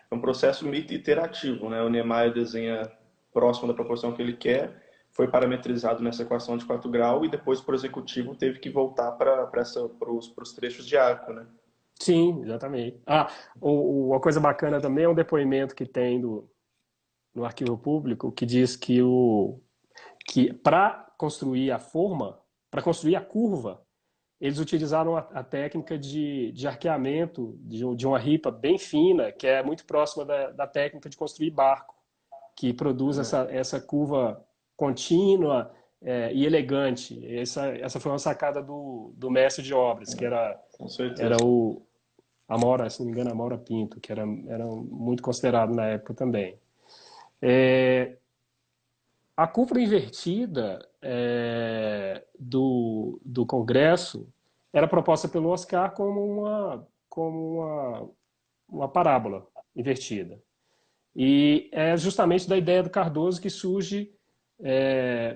Foi um processo muito iterativo, né? O Niemeyer desenha próximo da proporção que ele quer, foi parametrizado nessa equação de 4 graus e depois para o executivo teve que voltar para os trechos de arco, né? Sim, exatamente. Uma coisa bacana também é um depoimento que tem no arquivo público que diz que para construir a forma, para construir a curva, eles utilizaram a técnica de arqueamento de uma ripa bem fina, que é muito próxima da técnica de construir barco, que produz essa curva contínua e elegante. Essa foi uma sacada do mestre de obras, que era o Amora, se não me engano, Amora Pinto, que era muito considerado na época também. A cúpula invertida do Congresso era proposta pelo Oscar como uma parábola invertida. E é justamente da ideia do Cardoso que surge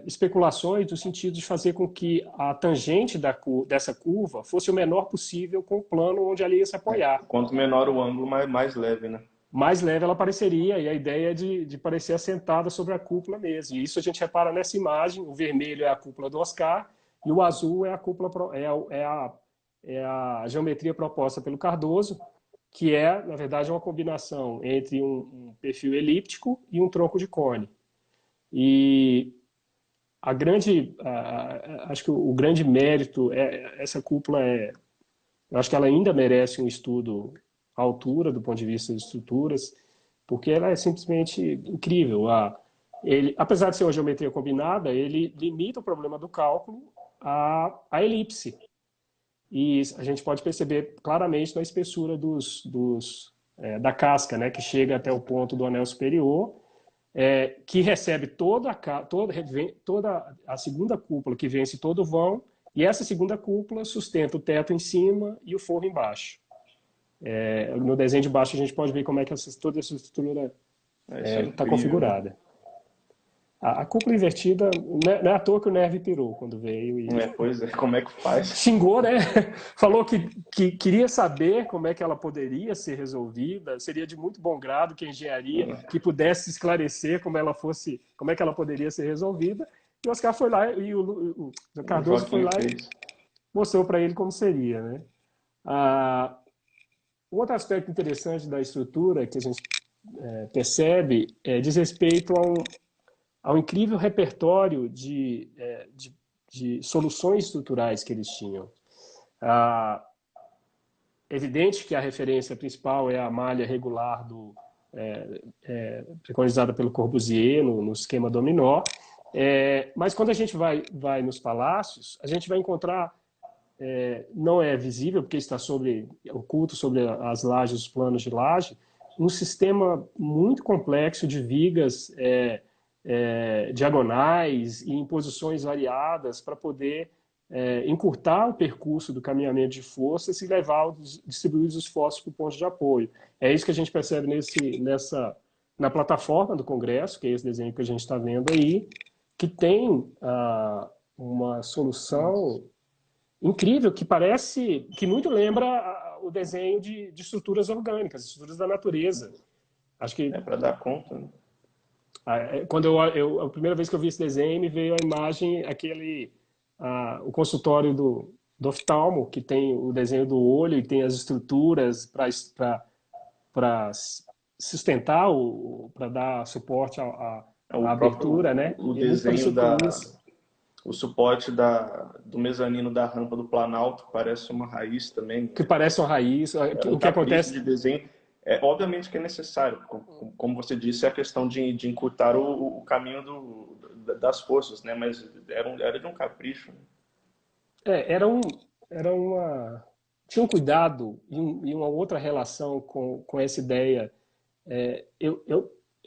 especulações no sentido de fazer com que a tangente dessa curva fosse o menor possível com o plano onde ela ia se apoiar. Quanto menor o ângulo, mais leve, né? Mais leve ela pareceria, e a ideia é de parecer assentada sobre a cúpula mesmo. E isso a gente repara nessa imagem: o vermelho é a cúpula do Oscar e o azul é a cúpula a geometria proposta pelo Cardoso, que na verdade, uma combinação entre um perfil elíptico e um tronco de cone. E acho que o grande mérito essa cúpula eu acho que ela ainda merece um estudo à altura do ponto de vista de estruturas, porque ela é simplesmente incrível. Apesar de ser uma geometria combinada, ele limita o problema do cálculo à elipse. E a gente pode perceber claramente na espessura da casca, né, que chega até o ponto do anel superior, que recebe toda a segunda cúpula, que vence todo o vão, e essa segunda cúpula sustenta o teto em cima e o forro embaixo. No desenho de baixo a gente pode ver como é que toda essa estrutura está configurada. A cúpula invertida, não é à toa que o Nervi pirou quando veio. Pois é, como é que faz? Xingou, né? Falou que queria saber como é que ela poderia ser resolvida. Seria de muito bom grado que a engenharia que pudesse esclarecer como é que ela poderia ser resolvida. E o Oscar foi lá, e o Cardoso foi lá e mostrou para ele como seria, né? Um outro aspecto interessante da estrutura que a gente percebe diz respeito ao incrível repertório de soluções estruturais que eles tinham. É evidente que a referência principal é a malha regular preconizada pelo Corbusier no esquema dominó, mas quando a gente vai nos palácios, a gente vai encontrar, não é visível porque está oculto sobre as lajes, os planos de laje, um sistema muito complexo de vigas diagonais e em posições variadas para poder encurtar o percurso do caminhamento de forças e distribuir os esforços para o ponto de apoio. É isso que a gente percebe na plataforma do Congresso, que é esse desenho que a gente está vendo aí, que tem uma solução incrível que muito lembra o desenho de estruturas orgânicas, estruturas da natureza. Acho que É para dar conta, né? quando a primeira vez que eu vi esse desenho, me veio a imagem, o consultório do oftalmo, que tem o desenho do olho e tem as estruturas para sustentar, para dar suporte à O próprio abertura, né? o E é muito desenho parecido com isso. o suporte do mezanino da rampa do Planalto parece uma raiz também. Que parece uma raiz. É um O que capricho de acontece desenho. É, obviamente que é necessário, como você disse, é a questão de encurtar o caminho das forças, né? Mas era de um capricho. era um, era uma tinha um cuidado e uma outra relação com essa ideia.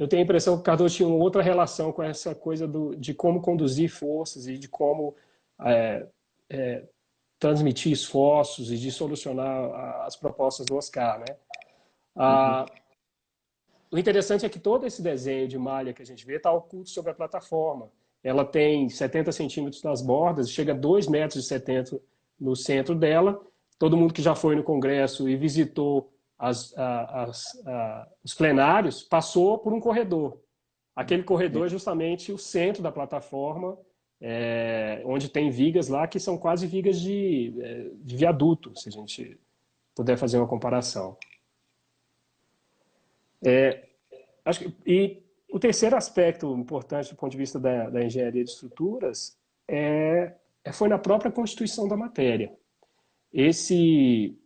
Eu tenho a impressão que o Cardoso tinha uma outra relação com essa coisa de como conduzir forças e de como é, transmitir esforços e de solucionar as propostas do Oscar, né? Uhum. Ah, o interessante é que todo esse desenho de malha que a gente vê está oculto sobre a plataforma. Ela tem 70 centímetros nas bordas, chega a 2,70 m no centro dela. Todo mundo que já foi no Congresso e visitou os plenários passou por um corredor. Aquele corredor é justamente o centro da plataforma, onde tem vigas lá que são quase vigas de viaduto, se a gente puder fazer uma comparação. E o terceiro aspecto importante do ponto de vista da engenharia de estruturas foi na própria constituição da matéria. Esse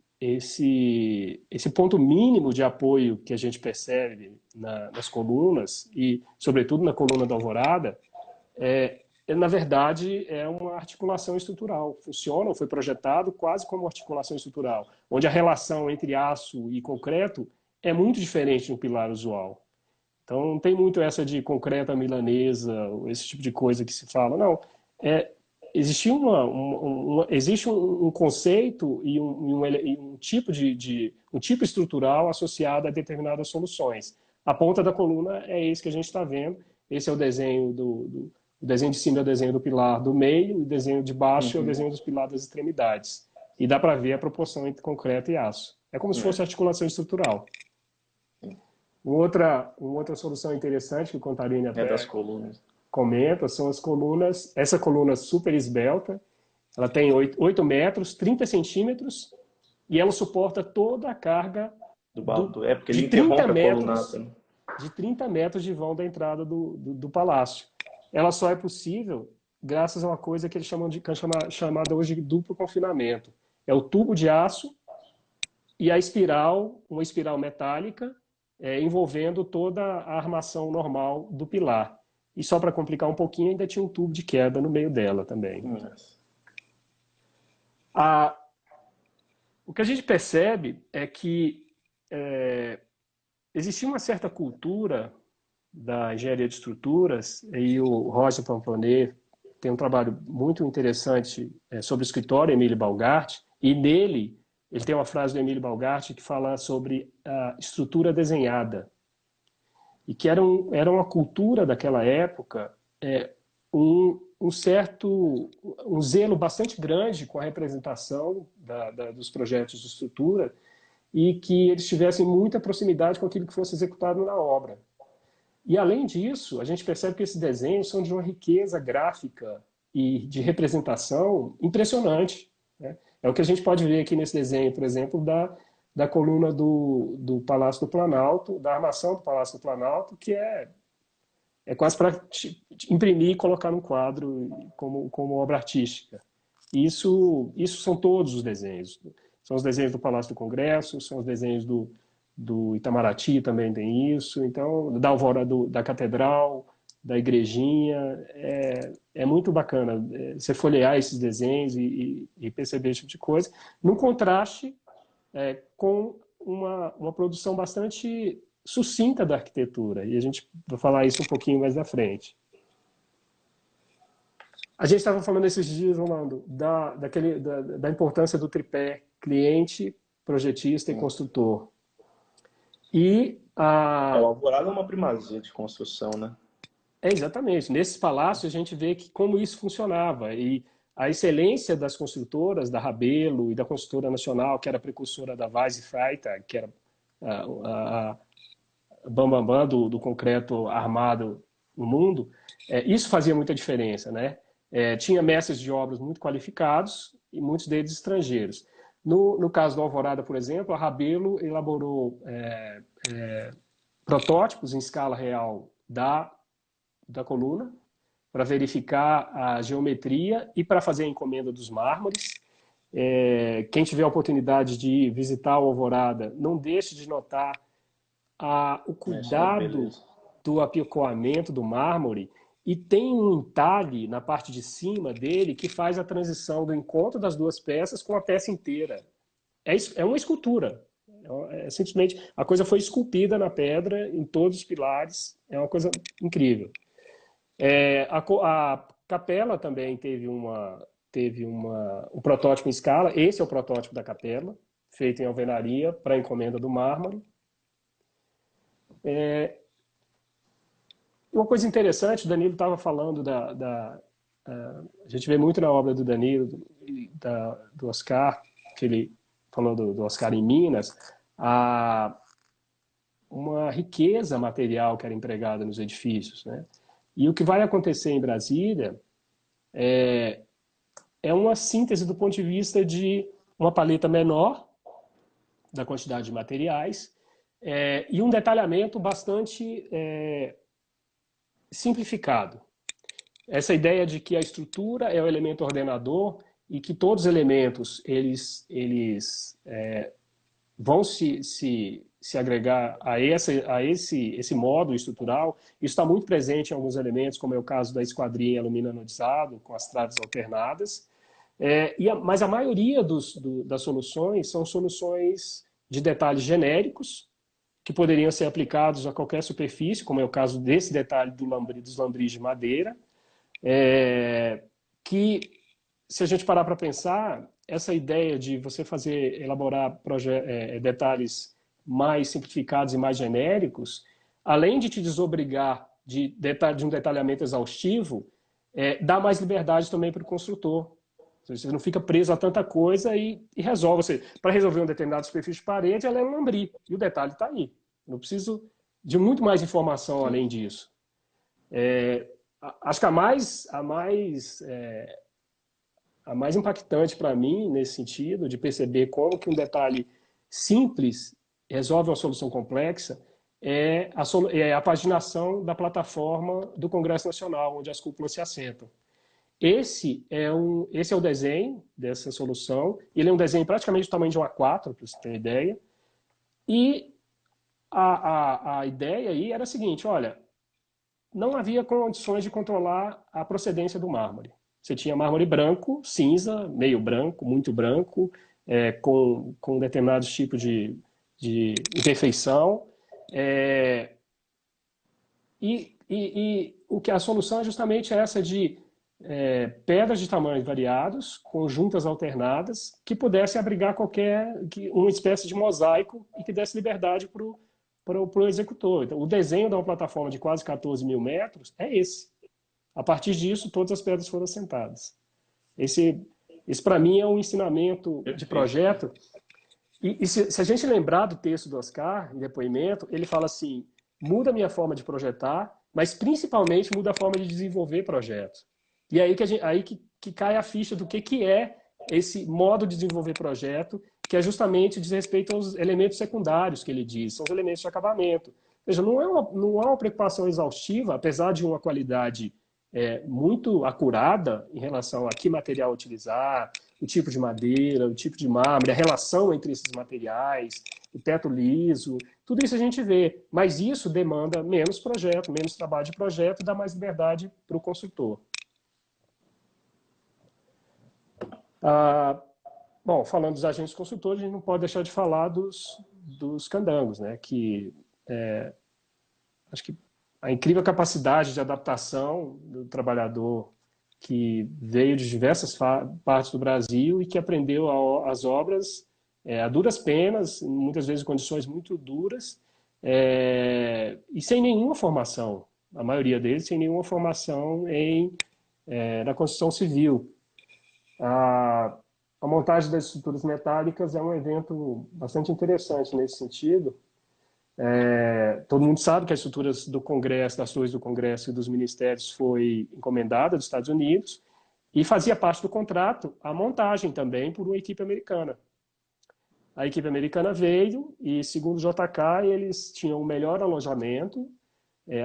ponto mínimo de apoio que a gente percebe nas colunas, e sobretudo na coluna da Alvorada, na verdade, é uma articulação estrutural. Funciona, foi projetado quase como uma articulação estrutural, onde a relação entre aço e concreto é muito diferente do pilar usual. Então, não tem muito essa de concreta milanesa, esse tipo de coisa que se fala. Não, existe existe um conceito e um tipo um tipo estrutural associado a determinadas soluções. A ponta da coluna é esse que a gente está vendo. Esse é o desenho o desenho de cima é o desenho do pilar do meio, e o desenho de baixo é o Uhum. desenho dos pilares das extremidades. E dá para ver a proporção entre concreto e aço. É como se fosse articulação estrutural. Uma outra solução interessante que o Contarini É das até colunas. comenta são as colunas. Essa coluna super esbelta, ela tem 8 metros, 30 centímetros, e ela suporta toda a carga É porque de ele 30 interrompe a colunata, metros né? de 30 metros de vão da entrada do palácio. Ela só é possível graças a uma coisa que eles chamam chamada hoje de duplo confinamento. É o tubo de aço e a espiral, uma espiral metálica, envolvendo toda a armação normal do pilar. E só para complicar um pouquinho, ainda tinha um tubo de queda no meio dela também. Nossa. O que a gente percebe é que existia uma certa cultura da engenharia de estruturas, e o Roger Pamplonnet tem um trabalho muito interessante sobre o escritório Emílio Balgart, e nele ele tem uma frase do Emílio Balgart que fala sobre a estrutura desenhada, e que era uma cultura daquela época, um zelo bastante grande com a representação dos projetos de estrutura, e que eles tivessem muita proximidade com aquilo que fosse executado na obra. E, além disso, a gente percebe que esses desenhos são de uma riqueza gráfica e de representação impressionante, né? É o que a gente pode ver aqui nesse desenho, por exemplo, da coluna do Palácio do Planalto, da armação do Palácio do Planalto, que é quase para imprimir e colocar num quadro como obra artística. Isso são todos os desenhos. São os desenhos do Palácio do Congresso, são os desenhos do Itamaraty, também tem isso. Então, da Alvorada da Catedral, da Igrejinha. É muito bacana você folhear esses desenhos e perceber esse tipo de coisa, num contraste com uma produção bastante sucinta da arquitetura. E a gente vai falar isso um pouquinho mais à frente. A gente estava falando esses dias, Rolando, da importância do tripé cliente, projetista e construtor. E O Alvorada é uma primazia de construção, né? exatamente. Nesses palácios a gente vê como isso funcionava. E a excelência das construtoras, da Rabelo e da construtora nacional, que era precursora da Weiss e Freitag, que era a bambambam do concreto armado no mundo, isso fazia muita diferença, né? Tinha mestres de obras muito qualificados e muitos deles estrangeiros. No caso do Alvorada, por exemplo, a Rabelo elaborou protótipos em escala real da coluna para verificar a geometria e para fazer a encomenda dos mármores. Quem tiver a oportunidade de visitar o Alvorada, não deixe de notar o cuidado do apicoamento do mármore, e tem um entalhe na parte de cima dele que faz a transição do encontro das duas peças com a peça inteira. É uma escultura. Simplesmente a coisa foi esculpida na pedra, em todos os pilares. É uma coisa incrível. A capela também teve um protótipo em escala. Esse é o protótipo da capela, feito em alvenaria para encomenda do mármore. Uma coisa interessante, o Danilo estava falando a gente vê muito na obra do Danilo, do Oscar, que ele falou do Oscar em Minas, uma riqueza material que era empregada nos edifícios, né? E o que vai acontecer em Brasília é uma síntese do ponto de vista de uma paleta menor da quantidade de materiais e um detalhamento bastante simplificado. Essa ideia de que a estrutura é o elemento ordenador e que todos os elementos eles vão se agregar a esse módulo estrutural. Isso está muito presente em alguns elementos, como é o caso da esquadrinha alumínio anodizado, com as traves alternadas. Mas a maioria das soluções são soluções de detalhes genéricos, que poderiam ser aplicados a qualquer superfície, como é o caso desse detalhe dos lambris de madeira, que, se a gente parar para pensar, essa ideia de você elaborar detalhes mais simplificados e mais genéricos, além de te desobrigar de um detalhamento exaustivo, dá mais liberdade também para o construtor. Você não fica preso a tanta coisa e resolve. Para resolver um determinado superfície de parede, ela é um lambri. E o detalhe está aí. Não preciso de muito mais informação. Sim. Além disso. Acho que a mais impactante para mim, nesse sentido, de perceber como que um detalhe simples resolve uma solução complexa, é a paginação da plataforma do Congresso Nacional, onde as cúpulas se assentam. Esse é o desenho dessa solução. Ele é um desenho praticamente do tamanho de um A4, para você ter uma ideia. E a ideia aí era a seguinte: olha, não havia condições de controlar a procedência do mármore. Você tinha mármore branco, cinza, meio branco, muito branco, com determinados tipos de imperfeição. O que a solução é justamente essa de pedras de tamanhos variados, com juntas alternadas, que pudesse abrigar uma espécie de mosaico e que desse liberdade para o executor. Então, o desenho de uma plataforma de quase 14 mil metros é esse. A partir disso, todas as pedras foram assentadas. Esse para mim, é um ensinamento de projeto. E se a gente lembrar do texto do Oscar, em depoimento, ele fala assim: muda a minha forma de projetar, mas principalmente muda a forma de desenvolver projetos. E aí que cai a ficha do que é esse modo de desenvolver projeto, que é justamente diz respeito aos elementos secundários que ele diz, são os elementos de acabamento. Ou seja, não é uma preocupação exaustiva, apesar de uma qualidade muito acurada em relação a que material utilizar, o tipo de madeira, o tipo de mármore, a relação entre esses materiais, o teto liso, tudo isso a gente vê. Mas isso demanda menos projeto, menos trabalho de projeto e dá mais liberdade para o consultor. Bom, falando dos agentes consultores, a gente não pode deixar de falar dos candangos, né? Que acho que a incrível capacidade de adaptação do trabalhador que veio de diversas partes do Brasil e que aprendeu as obras a duras penas, muitas vezes em condições muito duras, e sem nenhuma formação, a maioria deles sem nenhuma formação na construção civil. A, a montagem das estruturas metálicas é um evento bastante interessante nesse sentido. Todo mundo sabe que as estruturas do Congresso, das torres do Congresso e dos ministérios foi encomendada dos Estados Unidos e fazia parte do contrato a montagem também por uma equipe americana. A equipe americana veio e, segundo o JK, eles tinham o melhor alojamento,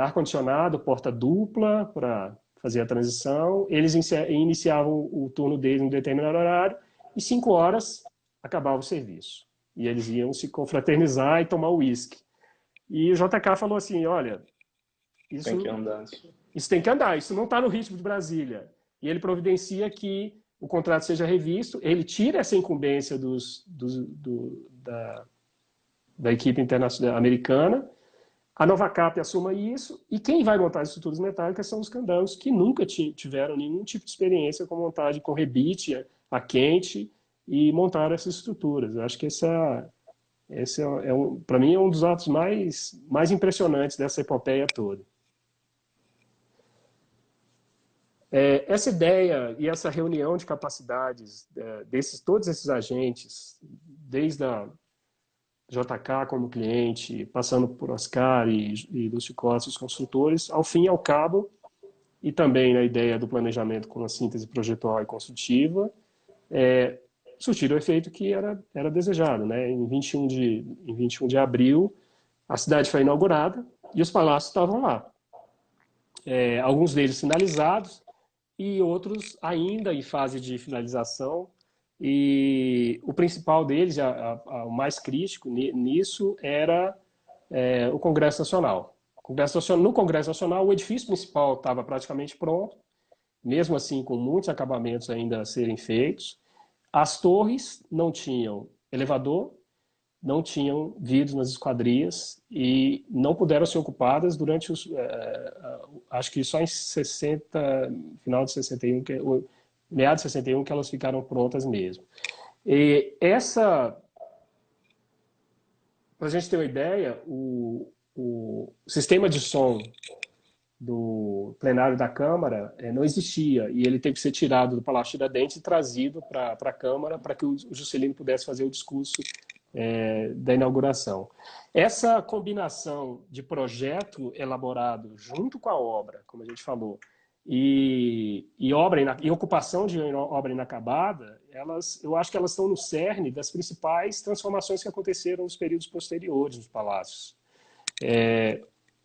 ar-condicionado, porta dupla para fazer a transição. Eles iniciavam o turno deles em um determinado horário e 5 horas acabava o serviço. E eles iam se confraternizar e tomar uísque. E o JK falou assim, olha, isso Tem que andar. isso tem que andar, isso não está no ritmo de Brasília. E ele providencia que o contrato seja revisto, ele tira essa incumbência da equipe internacional americana, a Novacap assuma isso, e quem vai montar as estruturas metálicas são os candangos, que nunca tiveram nenhum tipo de experiência com montagem com rebite a quente e montar essas estruturas. Eu acho que esse para mim, é um dos atos mais impressionantes dessa epopeia toda. Essa ideia e essa reunião de capacidades todos esses agentes, desde a JK como cliente, passando por Oscar e Lúcio Costa, os consultores, ao fim e ao cabo, e também na ideia do planejamento com a síntese projetual e construtiva, surtiram o efeito que era desejado. Né? Em 21 de abril, a cidade foi inaugurada e os palácios estavam lá. Alguns deles finalizados, e outros ainda em fase de finalização. E o principal deles, o mais crítico nisso, era o Congresso Nacional. No Congresso Nacional, o edifício principal estava praticamente pronto, mesmo assim com muitos acabamentos ainda a serem feitos. As torres não tinham elevador, não tinham vidros nas esquadrias e não puderam ser ocupadas durante acho que só em final de 61, meados de 61, que elas ficaram prontas mesmo. E para a gente ter uma ideia, o sistema de som do plenário da Câmara não existia e ele teve que ser tirado do Palácio Tiradentes e trazido para a Câmara para que o Juscelino pudesse fazer o discurso da inauguração. Essa combinação de projeto elaborado junto com a obra, como a gente falou, e ocupação de obra inacabada, eu acho que elas estão no cerne das principais transformações que aconteceram nos períodos posteriores dos palácios.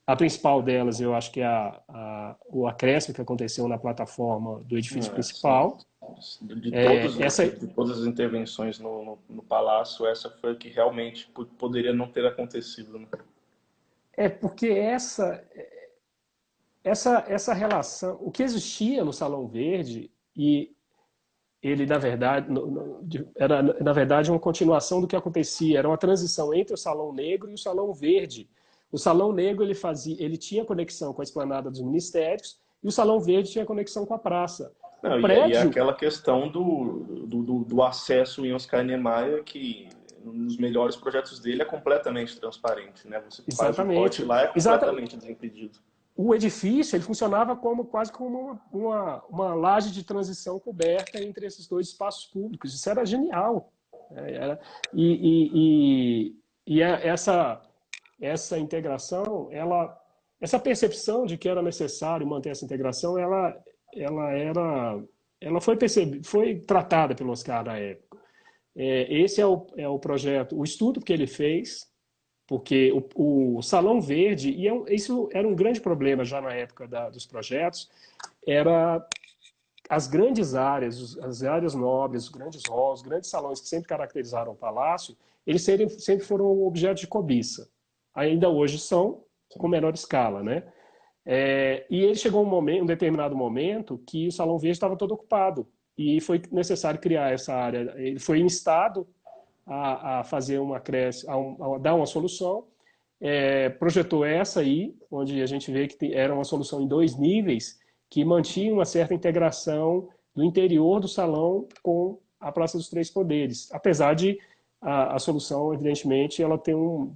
A principal delas, eu acho que é o acréscimo que aconteceu na plataforma do edifício principal. De todas as intervenções no Palácio, essa foi a que realmente poderia não ter acontecido. Né? Porque essa relação, o que existia no Salão Verde, e ele, na verdade, era na verdade uma continuação do que acontecia, era uma transição entre o Salão Negro e o Salão Verde. O Salão Negro ele tinha conexão com a esplanada dos ministérios e o Salão Verde tinha conexão com a praça. Não, e aquela questão do acesso em Oscar Niemeyer, que nos melhores projetos dele é completamente transparente. Né? Você faz o corte lá, é completamente desimpedido. O edifício ele funcionava quase como uma laje de transição coberta entre esses dois espaços públicos. Isso era genial. Essa integração, essa percepção de que era necessário manter essa integração, ela foi tratada pelo Oscar na época. Esse é o projeto, o estudo que ele fez, porque o Salão Verde, e isso era um grande problema já na época dos projetos, era as grandes áreas, as áreas nobres, os grandes halls, os grandes salões que sempre caracterizaram o palácio, eles sempre foram objeto de cobiça. Ainda hoje são, com menor escala, né? E ele chegou um determinado momento que o Salão Verde estava todo ocupado e foi necessário criar essa área. Ele foi instado a fazer a dar uma solução, projetou essa aí, onde a gente vê que era uma solução em 2 níveis, que mantinha uma certa integração do interior do salão com a Praça dos Três Poderes, apesar de a solução, evidentemente, ela tem um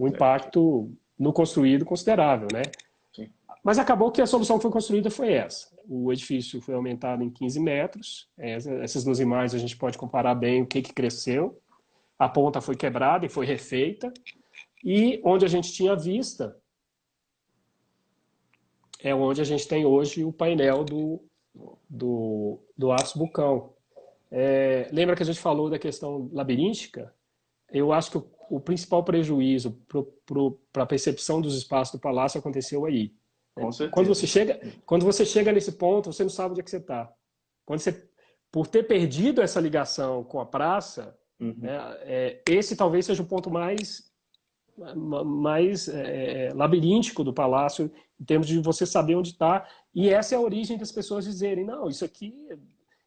impacto no construído considerável, né? Sim. Mas acabou que a solução que foi construída foi essa. o edifício foi aumentado em 15 metros. Essas duas imagens a gente pode comparar bem o que cresceu. A ponta foi quebrada e foi refeita. E onde a gente tinha vista é onde a gente tem hoje o painel do Atos Bucão. Lembra que a gente falou da questão labiríntica? Eu acho que o principal prejuízo para a percepção dos espaços do palácio aconteceu aí. Com certeza. Quando você chega nesse ponto, você não sabe onde é que você está. Por ter perdido essa ligação com a praça, né, esse talvez seja o ponto mais labiríntico do palácio, em termos de você saber onde está. E essa é a origem das pessoas dizerem, não, isso aqui...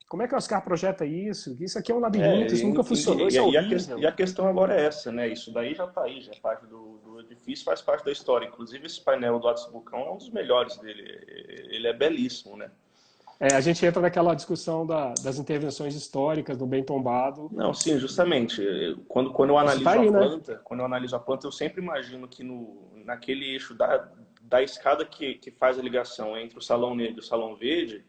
Como é que o Oscar projeta isso? Isso aqui é um labirinto, isso nunca funcionou, isso é horrível. E a questão agora é essa, né? Isso daí já está aí, já é parte do edifício, faz parte da história. Inclusive, esse painel do Atos Bucão é um dos melhores dele. Ele é belíssimo, né? A gente entra naquela discussão das intervenções históricas do bem tombado. Não, sim, justamente. Quando eu analiso quando eu analiso a planta, eu sempre imagino que naquele eixo da escada que faz a ligação entre o Salão Negro e o Salão Verde,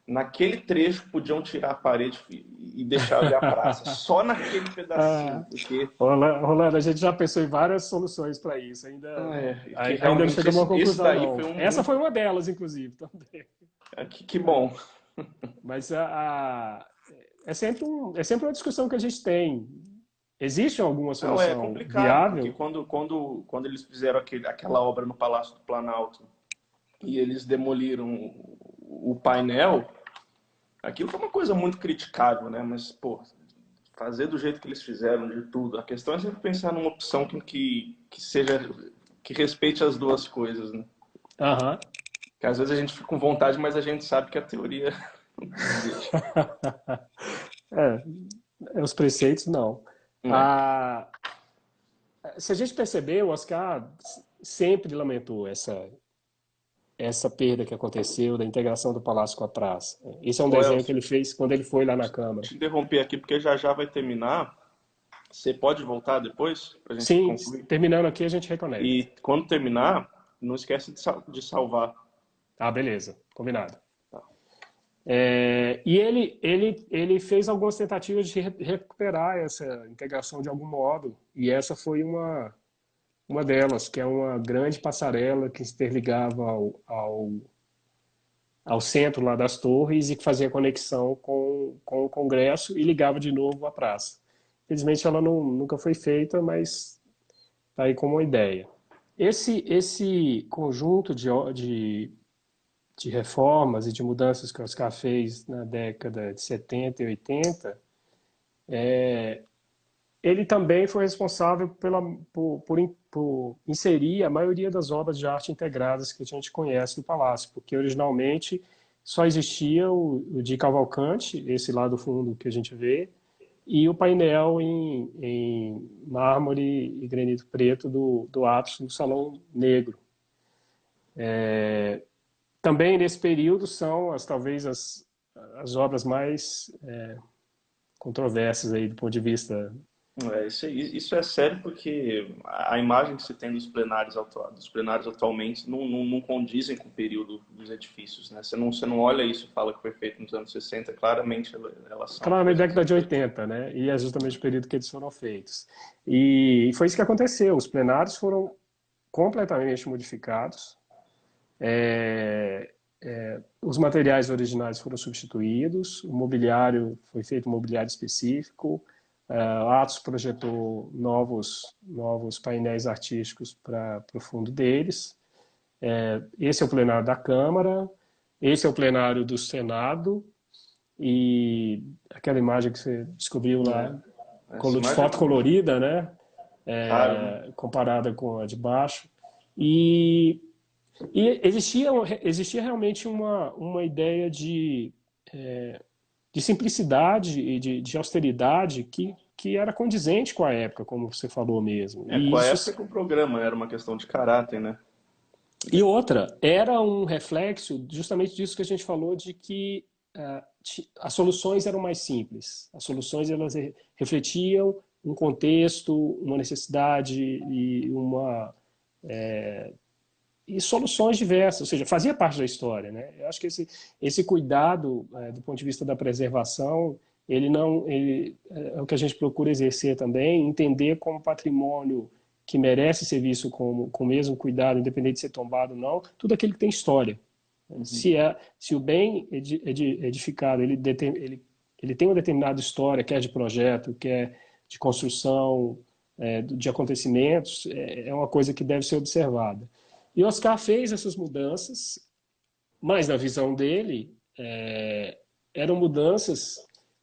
naquele trecho podiam tirar a parede e deixar ali a praça, só naquele pedacinho. Porque... Rolando, a gente já pensou em várias soluções para isso, ainda não chegamos a uma conclusão. Essa foi uma delas, inclusive, também. Que bom. Mas é sempre uma discussão que a gente tem. Existe alguma solução viável? Porque quando eles fizeram aquela obra no Palácio do Planalto e eles demoliram o painel, aquilo foi uma coisa muito criticável, né? Mas, pô, fazer do jeito que eles fizeram, de tudo. A questão é sempre pensar numa opção que respeite as duas coisas, né? Aham. Que às vezes a gente fica com vontade, mas a gente sabe que a teoria não os preceitos não. Se a gente perceber, o Oscar sempre lamentou essa perda que aconteceu da integração do Palácio com a praça. Esse é um desenho que ele fez quando ele foi lá na Câmara. Te interromper aqui, porque já vai terminar. Você pode voltar depois? Pra gente Sim, concluir? Terminando aqui a gente reconecta. E quando terminar, não esquece de salvar. Beleza. Combinado. Tá. E ele fez algumas tentativas de recuperar essa integração de algum modo. E essa foi uma delas, que é uma grande passarela que se interligava ao centro lá das torres e que fazia conexão com o Congresso e ligava de novo à praça. Infelizmente ela nunca foi feita, mas está aí como uma ideia. Esse conjunto de reformas e de mudanças que o Oscar fez na década de 70 e 80, ele também foi responsável por inserir a maioria das obras de arte integradas que a gente conhece no Palácio, porque originalmente só existia o de Cavalcante, esse lá do fundo que a gente vê, e o painel em mármore e granito preto do Atos no Salão Negro. Também nesse período são talvez as obras mais controversas aí do ponto de vista... Isso é sério, porque a imagem que se tem dos plenários atualmente não condizem com o período dos edifícios, né? Você não olha isso e fala que foi feito nos anos 60, claramente elas são... Claramente década de 80, né? E é justamente o período que eles foram feitos. E foi isso que aconteceu, os plenários foram completamente modificados, os materiais originais foram substituídos, o mobiliário foi feito um mobiliário específico, Atos projetou novos painéis artísticos para o fundo deles. Esse é o plenário da Câmara, esse é o plenário do Senado, e aquela imagem que você descobriu lá, de foto colorida, né? Comparada com a de baixo. E existia realmente uma ideia de simplicidade e de austeridade que era condizente com a época, como você falou mesmo. Com a época que o programa era uma questão de caráter, né? E outra, era um reflexo justamente disso que a gente falou, de que as soluções eram mais simples. As soluções elas refletiam um contexto, uma necessidade e e soluções diversas, ou seja, fazia parte da história, né? Eu acho que esse cuidado, do ponto de vista da preservação, ele não, ele, é o que a gente procura exercer também, entender como patrimônio que merece ser visto com o mesmo cuidado, independente de ser tombado ou não, tudo aquilo que tem história. Uhum. Se o bem edificado ele tem uma determinada história, quer de projeto, quer de construção, de acontecimentos, é uma coisa que deve ser observada. E Oscar fez essas mudanças, mas na visão dele, eram mudanças,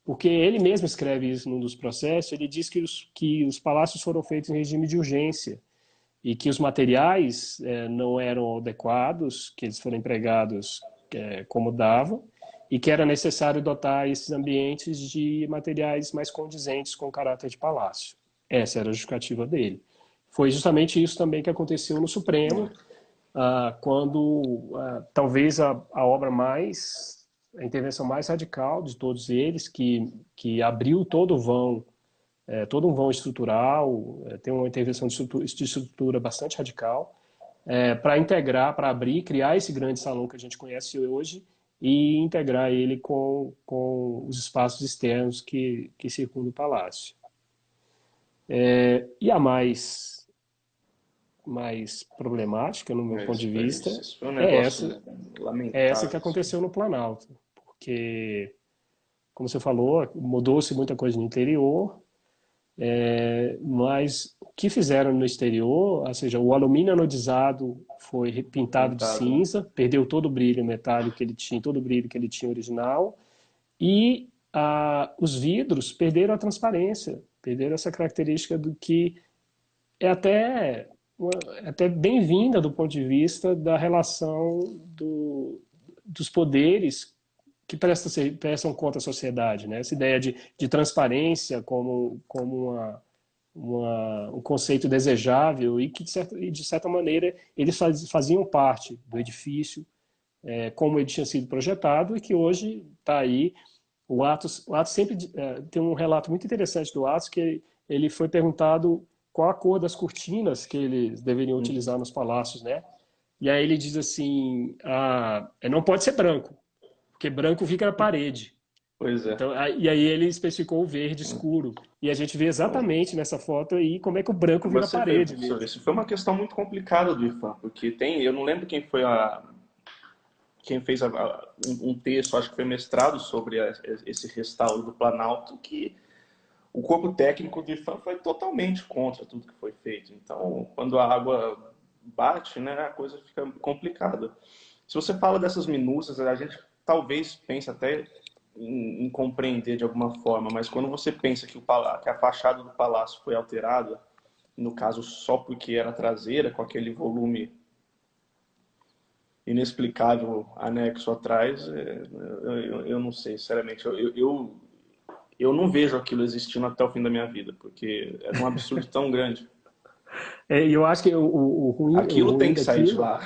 porque ele mesmo escreve isso num dos processos, ele diz que os palácios foram feitos em regime de urgência e que os materiais não eram adequados, que eles foram empregados como davam, e que era necessário dotar esses ambientes de materiais mais condizentes com o caráter de palácio. Essa era a justificativa dele. Foi justamente isso também que aconteceu no Supremo, quando talvez a obra a intervenção mais radical de todos eles, que abriu todo um vão estrutural, tem uma intervenção de estrutura bastante radical, para integrar, para abrir, criar esse grande salão que a gente conhece hoje e integrar ele com os espaços externos que circundam o palácio. E a mais problemática, no meu ponto de vista, Isso foi um é negócio, essa, né, é essa lamentável. que aconteceu no Planalto, porque, como você falou, mudou-se muita coisa no interior, mas o que fizeram no exterior, ou seja, o alumínio anodizado foi pintado de Pintado, né? cinza, perdeu todo o brilho metálico que ele tinha, todo o brilho que ele tinha original, e os vidros perderam a transparência, perderam essa característica do que é até bem-vinda do ponto de vista da relação dos poderes que prestam conta à sociedade, né? Essa ideia de transparência como um conceito desejável e que, de certa maneira, eles faziam parte do edifício, como ele tinha sido projetado e que hoje está aí. O Atos sempre tem um relato muito interessante do Atos, que ele foi perguntado qual a cor das cortinas que eles deveriam Uhum. utilizar nos palácios, né? E aí ele diz assim, não pode ser branco, porque branco fica na parede. Pois é. Então, e aí ele especificou o verde escuro. E a gente vê exatamente nessa foto aí como é que o branco vira Você vê, parede professor, mesmo. isso foi uma questão muito complicada do IFAM, porque eu não lembro quem fez um texto, acho que foi mestrado sobre esse restauro do Planalto, que o corpo técnico do IFAM foi totalmente contra tudo que foi feito. Então, quando a água bate, né, a coisa fica complicada. Se você fala dessas minúcias, a gente talvez pense até em compreender de alguma forma, mas quando você pensa que a fachada do palácio foi alterada, no caso só porque era traseira, com aquele volume inexplicável anexo atrás, eu não sei, sinceramente. Eu não vejo aquilo existindo até o fim da minha vida, porque era um absurdo tão grande. E eu acho que o ruim, o Aquilo tem ruim que sair de daquilo, lá.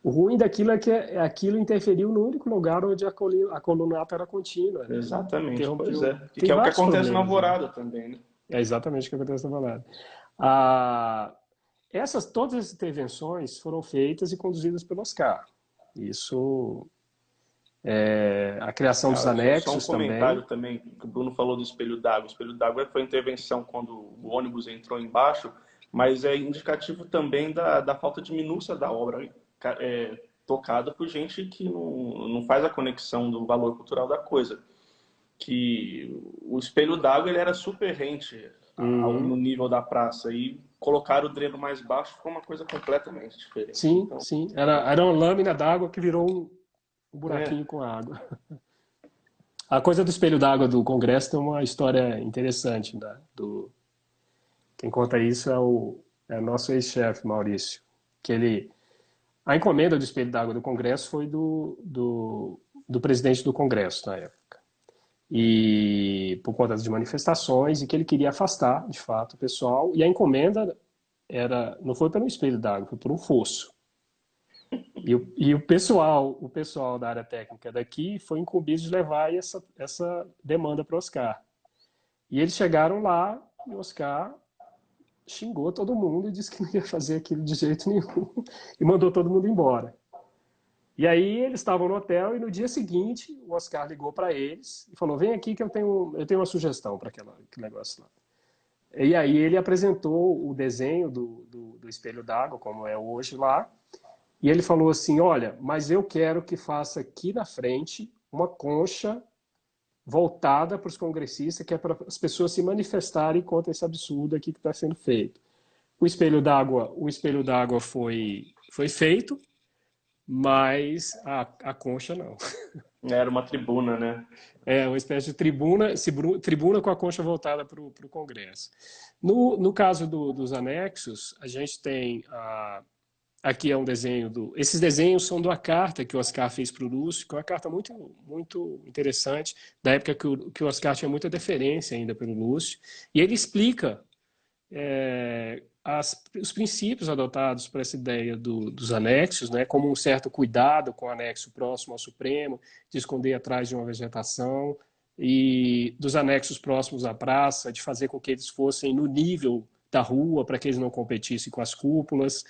o ruim daquilo é que aquilo interferiu no único lugar onde a colunata era contínua, né? Exatamente, pois Interrompeu. é. Tem Que é o que vários acontece na problemas, né? Alvorada também, né? É exatamente o que acontece na balada. Todas as intervenções foram feitas e conduzidas pelo Oscar. Isso, a criação dos Só um anexos comentário também. também, que o Bruno falou do espelho d'água. O espelho d'água foi intervenção quando o ônibus entrou embaixo, mas é indicativo também da falta de minúcia da obra, tocada por gente que não faz a conexão do valor cultural da coisa. Que o espelho d'água ele era super rente no Uhum. nível da praça e colocar o dreno mais baixo ficou uma coisa completamente diferente. Sim, Então, sim. Era uma lâmina d'água que virou um é, buraquinho com água. A coisa do espelho d'água do Congresso tem uma história interessante. Quem conta isso é o nosso ex-chefe, Maurício. A encomenda do espelho d'água do Congresso foi do presidente do Congresso na época. E por conta de manifestações, e que ele queria afastar, de fato, o pessoal. E a encomenda não foi pelo espelho d'água, foi por um fosso. E o pessoal da área técnica daqui foi incumbido de levar essa demanda para o Oscar. E eles chegaram lá, e o Oscar xingou todo mundo e disse que não ia fazer aquilo de jeito nenhum e mandou todo mundo embora. E aí eles estavam no hotel e no dia seguinte o Oscar ligou para eles e falou: vem aqui que eu tenho uma sugestão para aquele negócio lá. E aí ele apresentou o desenho do espelho d'água, como é hoje lá, e ele falou assim: olha, mas eu quero que faça aqui na frente uma concha voltada para os congressistas, que é para as pessoas se manifestarem contra esse absurdo aqui que está sendo feito. O espelho d'água foi feito, mas a concha não. Era uma tribuna, né? É uma espécie de tribuna com a concha voltada para o Congresso. No caso dos anexos, a gente tem aqui é um desenho esses desenhos são de uma carta que o Oscar fez para o Lúcio, que é uma carta muito, muito interessante, da época que o Oscar tinha muita deferência ainda pelo Lúcio, e ele explica os princípios adotados para essa ideia dos anexos, né, como um certo cuidado com o anexo próximo ao Supremo, de esconder atrás de uma vegetação, e dos anexos próximos à praça, de fazer com que eles fossem no nível da rua, para que eles não competissem com as cúpulas.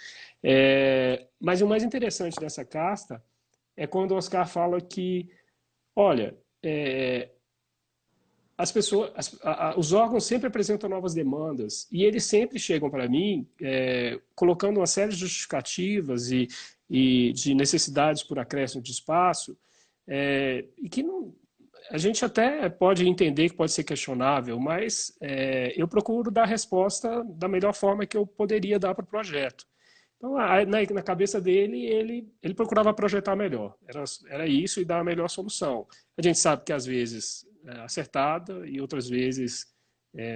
Mas o mais interessante dessa carta é quando o Oscar fala que, olha, as pessoas, os órgãos sempre apresentam novas demandas e eles sempre chegam para mim colocando uma série de justificativas e de necessidades por acréscimo de espaço e que não, a gente até pode entender que pode ser questionável, mas eu procuro dar a resposta da melhor forma que eu poderia dar para o projeto. Então, na cabeça dele, ele procurava projetar melhor. Era isso e dar a melhor solução. A gente sabe que às vezes acertada e outras vezes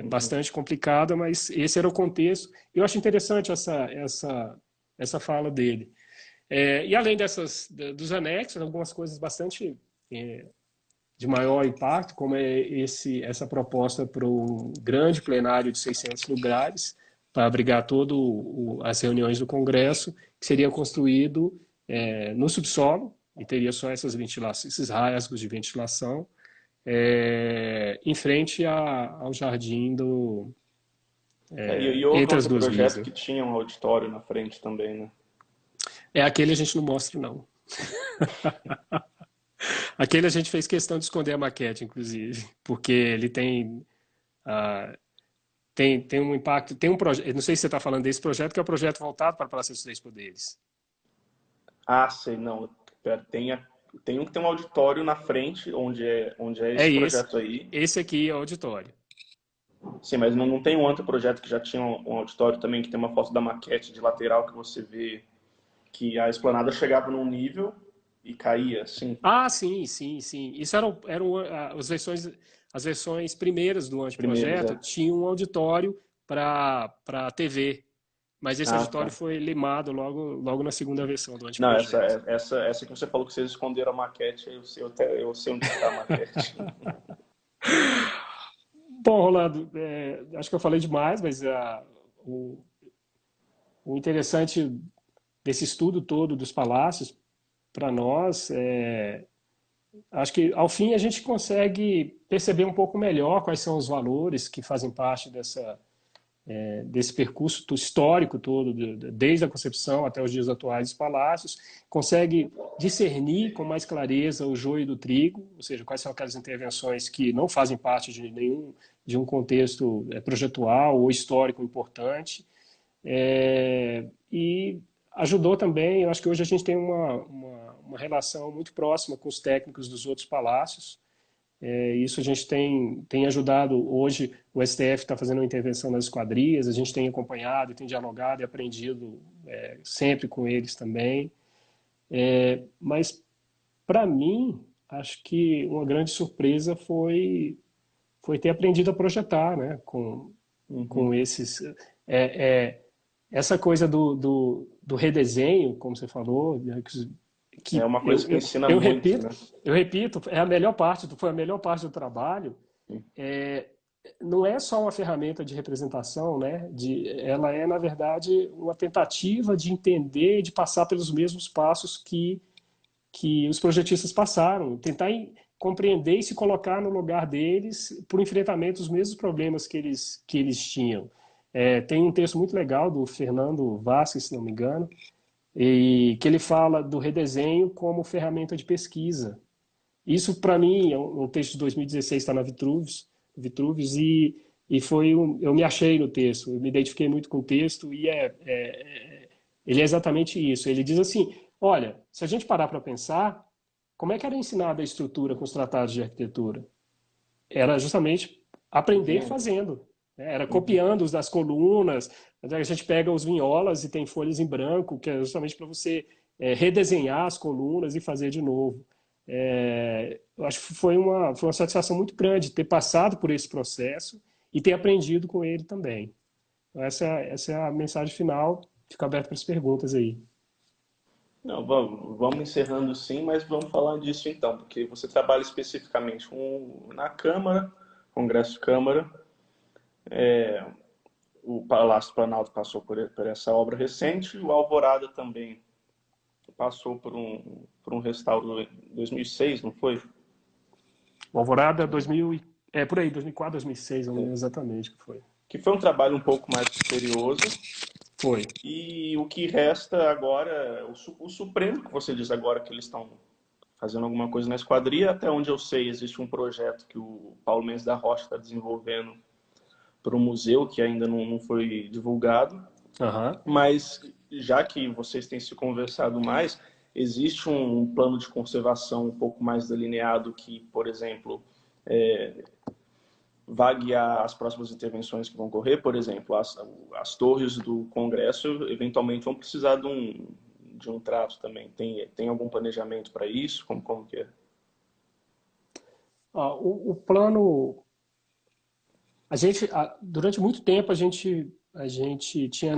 bastante complicada, mas esse era o contexto. Eu acho interessante essa fala dele. E além dos anexos, algumas coisas bastante de maior impacto, como essa proposta para um grande plenário de 600 lugares, para abrigar todas as reuniões do Congresso, que seria construído no subsolo, e teria só esses rasgos de ventilação, em frente ao jardim E houve entre as outro duas vias. projeto que tinha um auditório na frente também, né? Aquele a gente não mostra, não. Aquele a gente fez questão de esconder a maquete, inclusive, porque ele tem um impacto, tem um projeto, não sei se você está falando desse projeto, que é o projeto voltado para a Praça dos Três Poderes. Ah, sei, não. Pera, tem um que tem um auditório na frente, onde é esse projeto aí. Esse aqui é o auditório. Sim, mas não tem um outro projeto que já tinha um auditório também, que tem uma foto da maquete de lateral que você vê que a esplanada chegava num nível e caía, assim. Ah, sim, sim, sim. Isso eram as versões primeiras do Primeiros, anteprojeto, tinha um auditório para TV, mas esse Ah, auditório tá. foi limado logo na segunda versão do Não, anteprojeto. essa que você falou que vocês esconderam a maquete, eu sei onde está a maquete. Bom, Rolando, acho que eu falei demais, mas o, o interessante desse estudo todo dos palácios, para nós, acho que ao fim a gente consegue perceber um pouco melhor quais são os valores que fazem parte desse percurso histórico todo, desde a concepção até os dias atuais dos palácios, consegue discernir com mais clareza o joio do trigo, ou seja, quais são aquelas intervenções que não fazem parte de um contexto projetual ou histórico importante, e ajudou também, eu acho que hoje a gente tem uma relação muito próxima com os técnicos dos outros palácios. Isso a gente tem ajudado. Hoje o STF está fazendo uma intervenção nas esquadrias, a gente tem acompanhado, tem dialogado e aprendido sempre com eles também. Mas, para mim, acho que uma grande surpresa foi ter aprendido a projetar, né? Com esses... essa coisa do redesenho, como você falou, né, É que uma coisa que ensina eu muito, repito, né? foi a melhor parte do trabalho. Não é só uma ferramenta de representação, né? Ela é, na verdade, uma tentativa de entender, de passar pelos mesmos passos que os projetistas passaram, tentar compreender e se colocar no lugar deles por enfrentamento dos mesmos problemas que eles tinham. Tem um texto muito legal do Fernando Vasquez, se não me engano, e que ele fala do redesenho como ferramenta de pesquisa. Isso, para mim, é um texto de 2016, está na Vitruvius e eu me achei no texto, eu me identifiquei muito com o texto e ele é exatamente isso. Ele diz assim, olha, se a gente parar para pensar, como é que era ensinada a estrutura com os tratados de arquitetura? Era justamente aprender Vendo. fazendo, né? Era Uhum. copiando as das colunas. A gente pega os vinholas e tem folhas em branco, que é justamente para você redesenhar as colunas e fazer de novo. Eu acho que foi uma satisfação muito grande ter passado por esse processo e ter aprendido com ele também. Então, essa é a mensagem final. Fica aberto para as perguntas aí. Não, vamos encerrando sim, mas vamos falar disso então, porque você trabalha especificamente na Câmara, Congresso Câmara, o Palácio do Planalto passou por essa obra recente, e o Alvorada também passou por um restauro em 2006, não foi? O Alvorada 2000, por aí, 2004, 2006, eu não lembro exatamente o que foi. Que foi um trabalho um pouco mais criterioso. Foi. E o que resta agora, o Supremo, que você diz agora que eles estão fazendo alguma coisa na esquadria, até onde eu sei, existe um projeto que o Paulo Mendes da Rocha está desenvolvendo para o museu, que ainda não foi divulgado. Aham. Mas, já que vocês têm se conversado mais, existe um plano de conservação um pouco mais delineado que, por exemplo, vai guiar as próximas intervenções que vão ocorrer. Por exemplo, as torres do Congresso eventualmente vão precisar de um trato também. Tem algum planejamento para isso? Como que é? O plano, durante muito tempo a gente tinha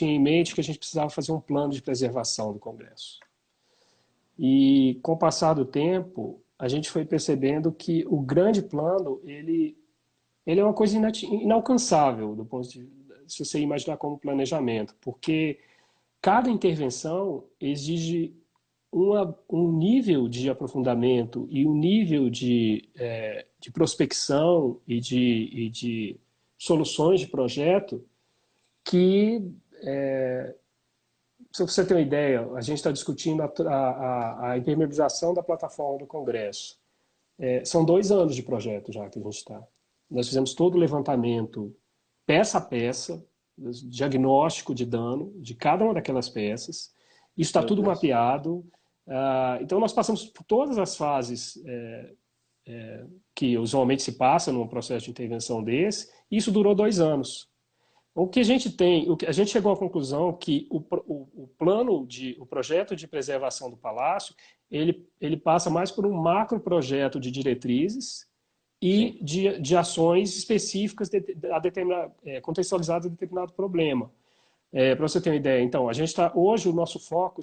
em mente que a gente precisava fazer um plano de preservação do Congresso. E com o passar do tempo, a gente foi percebendo que o grande plano, ele é uma coisa inalcançável do ponto de, se você imaginar como planejamento, porque cada intervenção exige um nível de aprofundamento e um nível de prospecção e de soluções de projeto que, se você ter uma ideia, a gente está discutindo a impermeabilização da plataforma do Congresso. São 2 anos de projeto já que a gente está. Nós fizemos todo o levantamento, peça a peça, diagnóstico de dano de cada uma daquelas peças. Isso está Meu tudo Deus. mapeado. Então, nós passamos por todas as fases que usualmente se passa num processo de intervenção desse, e isso durou 2 anos. O que a gente tem, a gente chegou à conclusão que o projeto de preservação do palácio, ele passa mais por um macro projeto de diretrizes Sim. e de ações específicas contextualizadas a determinado problema. Para você ter uma ideia, então, a gente está hoje o nosso foco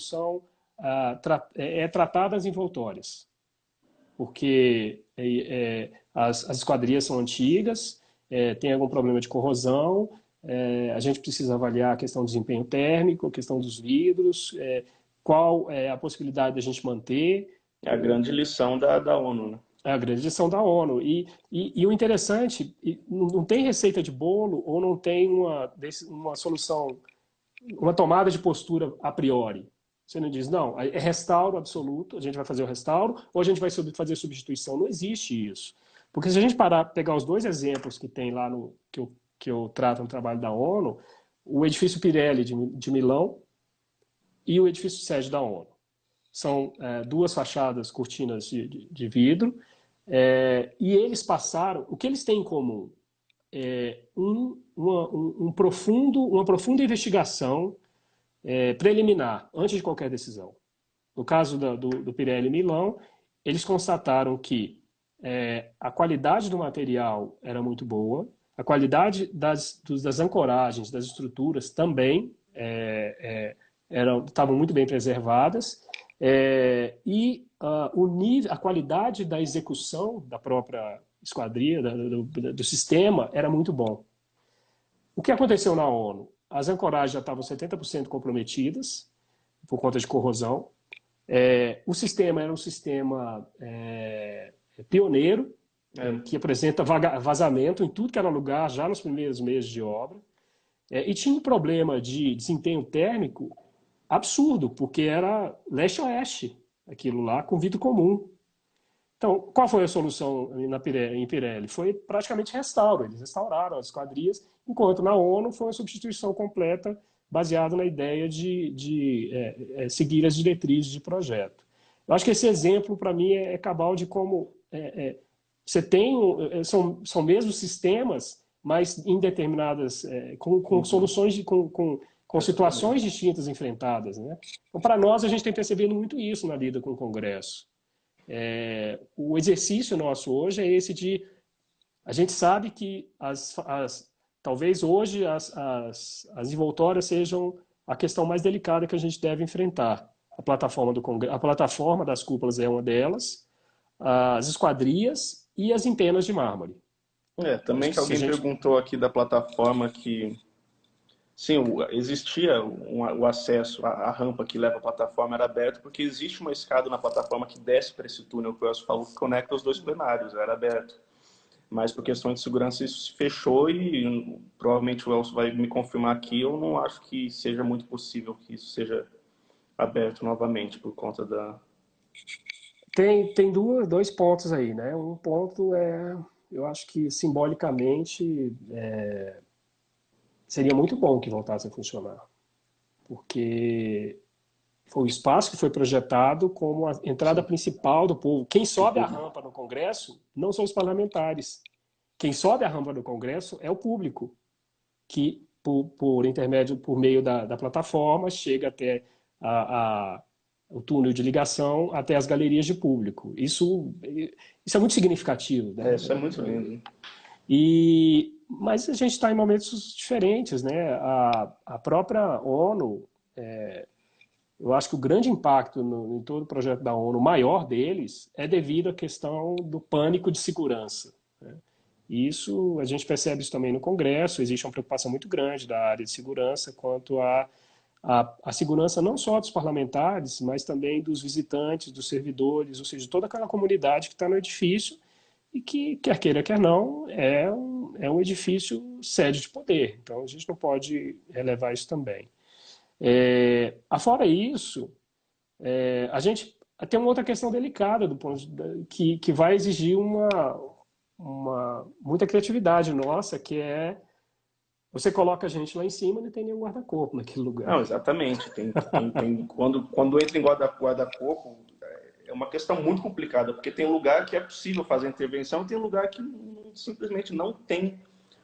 tratar das envoltórias, porque as esquadrias são antigas, tem algum problema de corrosão, a gente precisa avaliar a questão do desempenho térmico, a questão dos vidros, qual é a possibilidade de a gente manter. É a grande lição da ONU, né? É a grande lição da ONU. E o interessante, não tem receita de bolo ou não tem uma solução, uma tomada de postura a priori. Você não diz, não, é restauro absoluto, a gente vai fazer o restauro, ou a gente vai fazer substituição. Não existe isso. Porque se a gente pegar os 2 exemplos que tem lá que eu trato no trabalho da ONU, o edifício Pirelli de Milão e o edifício sede da ONU. São 2 fachadas, cortinas de vidro, e eles passaram, o que eles têm em comum? Uma profunda investigação preliminar, antes de qualquer decisão. No caso do Pirelli Milão, eles constataram que a qualidade do material era muito boa, a qualidade das ancoragens, das estruturas também estavam muito bem preservadas, e a qualidade da execução da própria esquadria, do sistema, era muito bom. O que aconteceu na ONU? As ancoragens já estavam 70% comprometidas por conta de corrosão. O sistema era um sistema pioneiro, que apresenta vazamento em tudo que era lugar já nos primeiros meses de obra. E tinha um problema de desempenho térmico absurdo, porque era leste-oeste, aquilo lá, com vidro comum. Então, qual foi a solução em Pirelli? Foi praticamente restauro. Eles restauraram as esquadrias, enquanto na ONU foi uma substituição completa baseada na ideia de seguir as diretrizes de projeto. Eu acho que esse exemplo, para mim, é cabal de como você tem, são mesmo sistemas, mas em determinadas, com soluções, com situações distintas enfrentadas. Né? Então, para nós, a gente tem percebido muito isso na lida com o Congresso. O exercício nosso hoje é esse de... A gente sabe que talvez hoje as envoltórias sejam a questão mais delicada que a gente deve enfrentar. A plataforma do Congresso, a plataforma das cúpulas é uma delas, as esquadrias e as antenas de mármore. Também que alguém perguntou aqui da plataforma que... Sim, existia o acesso, a rampa que leva à plataforma era aberto, porque existe uma escada na plataforma que desce para esse túnel que o Elcio falou, que conecta os dois plenários, era aberto. Mas por questões de segurança isso se fechou e provavelmente o Elcio vai me confirmar aqui, eu não acho que seja muito possível que isso seja aberto novamente por conta da... Tem dois pontos aí, né? Um ponto eu acho que simbolicamente seria muito bom que voltasse a funcionar, porque foi o espaço que foi projetado como a entrada principal do povo. Quem sobe a rampa no Congresso não são os parlamentares. Quem sobe a rampa no Congresso é o público, que por meio da plataforma, chega até o túnel de ligação até as galerias de público. Isso é muito significativo. Né? Isso é muito lindo. Mas a gente está em momentos diferentes. Né? A própria ONU... eu acho que o grande impacto em todo o projeto da ONU, o maior deles, é devido à questão do pânico de segurança. Né? E isso, a gente percebe isso também no Congresso, existe uma preocupação muito grande da área de segurança quanto à segurança não só dos parlamentares, mas também dos visitantes, dos servidores, ou seja, toda aquela comunidade que está no edifício e que, quer queira, quer não, é um edifício sede de poder. Então, a gente não pode relevar isso também. Afora isso, a gente tem uma outra questão delicada que vai exigir muita criatividade nossa, que é você coloca a gente lá em cima e não tem nenhum guarda-corpo naquele lugar. Não, exatamente. Quando entra em guarda-corpo, é uma questão muito complicada, porque tem lugar que é possível fazer intervenção e tem lugar que simplesmente não tem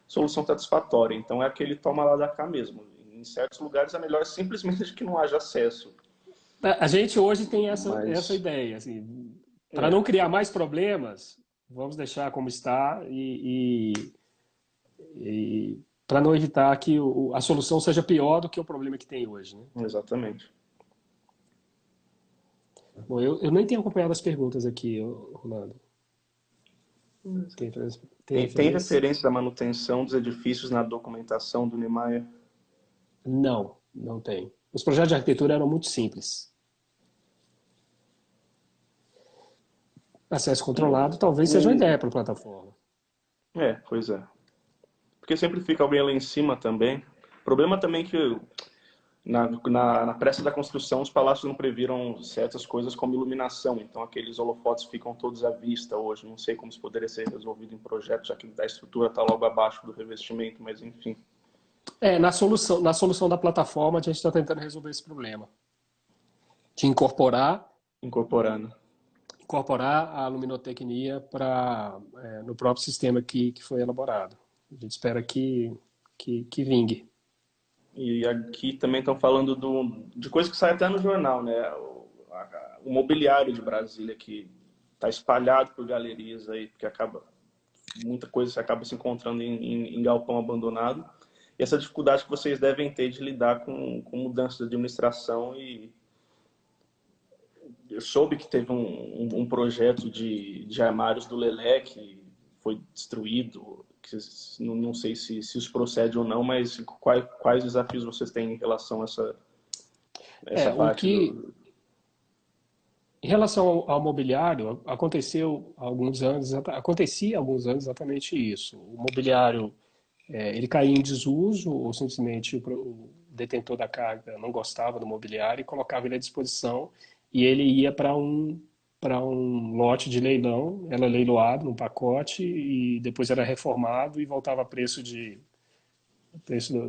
solução satisfatória. Então é aquele toma lá da cá mesmo. Em certos lugares é melhor simplesmente que não haja acesso. A gente hoje tem essa ideia. Assim, para não criar mais problemas, vamos deixar como está e para não evitar que a solução seja pior do que o problema que tem hoje. Né? Exatamente. Bom, eu nem tenho acompanhado as perguntas aqui, Rolando. Tem referência da manutenção dos edifícios na documentação do Niemeyer? Não tem. Os projetos de arquitetura eram muito simples. Acesso controlado talvez seja uma ideia para a plataforma. Pois é. Porque sempre fica alguém lá em cima também. O problema também é que na pressa da construção os palácios não previram certas coisas como iluminação. Então aqueles holofotes ficam todos à vista hoje. Não sei como isso poderia ser resolvido em projeto, já que a estrutura está logo abaixo do revestimento, mas enfim. Na solução da plataforma a gente está tentando resolver esse problema. De Incorporando. Incorporar a luminotecnia no próprio sistema que foi elaborado. A gente espera que vingue. E aqui também estão falando de coisa que sai até no jornal, né? O mobiliário de Brasília, que está espalhado por galerias aí, porque muita coisa acaba se encontrando em galpão abandonado. E essa dificuldade que vocês devem ter de lidar com mudanças de administração. E eu soube que teve um projeto de armários do Lelé que foi destruído. Não sei se isso procede ou não, mas quais desafios vocês têm em relação a essa parte? Em relação ao mobiliário, acontecia há alguns anos exatamente isso. O mobiliário ele caía em desuso ou simplesmente o detentor da carga não gostava do mobiliário e colocava ele à disposição e ele ia para um lote de leilão, era leiloado num pacote e depois era reformado e voltava a preço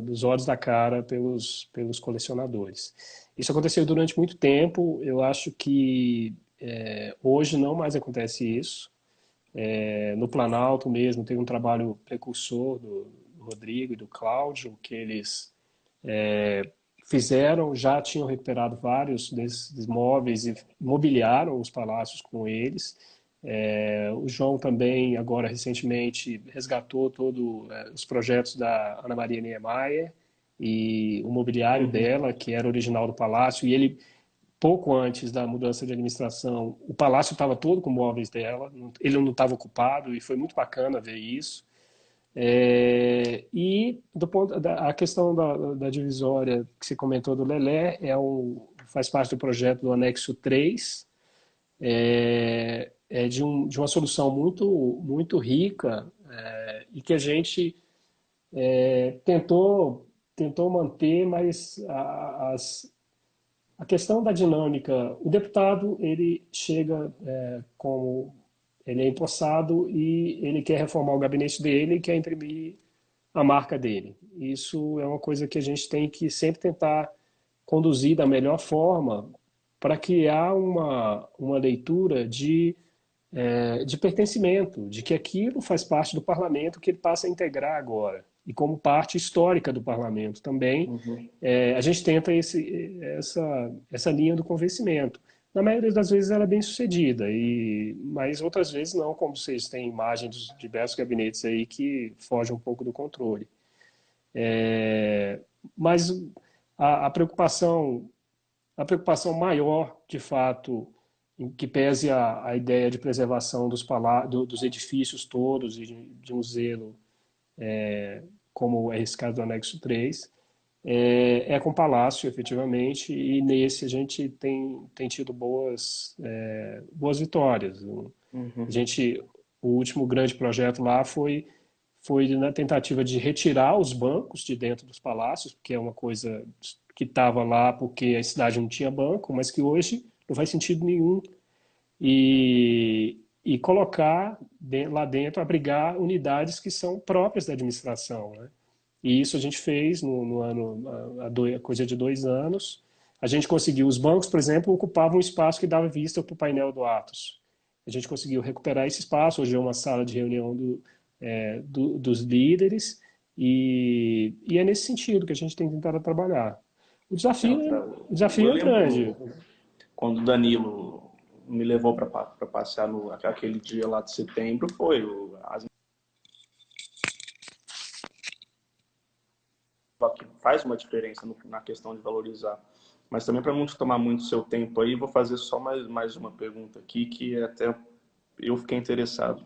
dos olhos da cara pelos colecionadores. Isso aconteceu durante muito tempo, eu acho que hoje não mais acontece isso. No Planalto mesmo tem um trabalho precursor do Rodrigo e do Cláudio, que eles fizeram, já tinham recuperado vários desses imóveis e mobiliaram os palácios com eles. O João também, agora recentemente, resgatou todos os projetos da Ana Maria Niemeyer e o mobiliário dela, que era original do palácio, e ele, pouco antes da mudança de administração, o palácio estava todo com móveis dela, ele não estava ocupado, e foi muito bacana ver isso. E a questão da divisória que você comentou do Lelé faz parte do projeto do anexo 3, de uma solução muito rica, e que a gente tentou manter, mas a questão da dinâmica, o deputado ele chega como ele é empossado e ele quer reformar o gabinete dele e quer imprimir a marca dele. Isso é uma coisa que a gente tem que sempre tentar conduzir da melhor forma para criar uma leitura de pertencimento, de que aquilo faz parte do parlamento que ele passa a integrar agora. E como parte histórica do parlamento também, a gente tenta essa linha do convencimento. Na maioria das vezes ela é bem sucedida, mas outras vezes não, como vocês têm imagem dos diversos gabinetes aí que fogem um pouco do controle. Mas a preocupação maior, de fato, em que pese a ideia de preservação dos edifícios todos e de um zelo, como é esse caso do anexo 3, é com o Palácio, efetivamente, e nesse a gente tem tido boas vitórias. O último grande projeto lá foi na tentativa de retirar os bancos de dentro dos palácios, que é uma coisa que estava lá porque a cidade não tinha banco, mas que hoje não faz sentido nenhum, e colocar lá dentro, abrigar unidades que são próprias da administração, né? E isso a gente fez no ano, coisa de 2 anos. A gente conseguiu, os bancos, por exemplo, ocupavam um espaço que dava vista para o painel do Atos. A gente conseguiu recuperar esse espaço, hoje é uma sala de reunião dos líderes, e é nesse sentido que a gente tem tentado trabalhar. O desafio é grande. Quando o Danilo me levou para passear aquele dia lá de setembro, que faz uma diferença na questão de valorizar. Mas também, para não tomar muito seu tempo aí, vou fazer só mais uma pergunta aqui, que até eu fiquei interessado.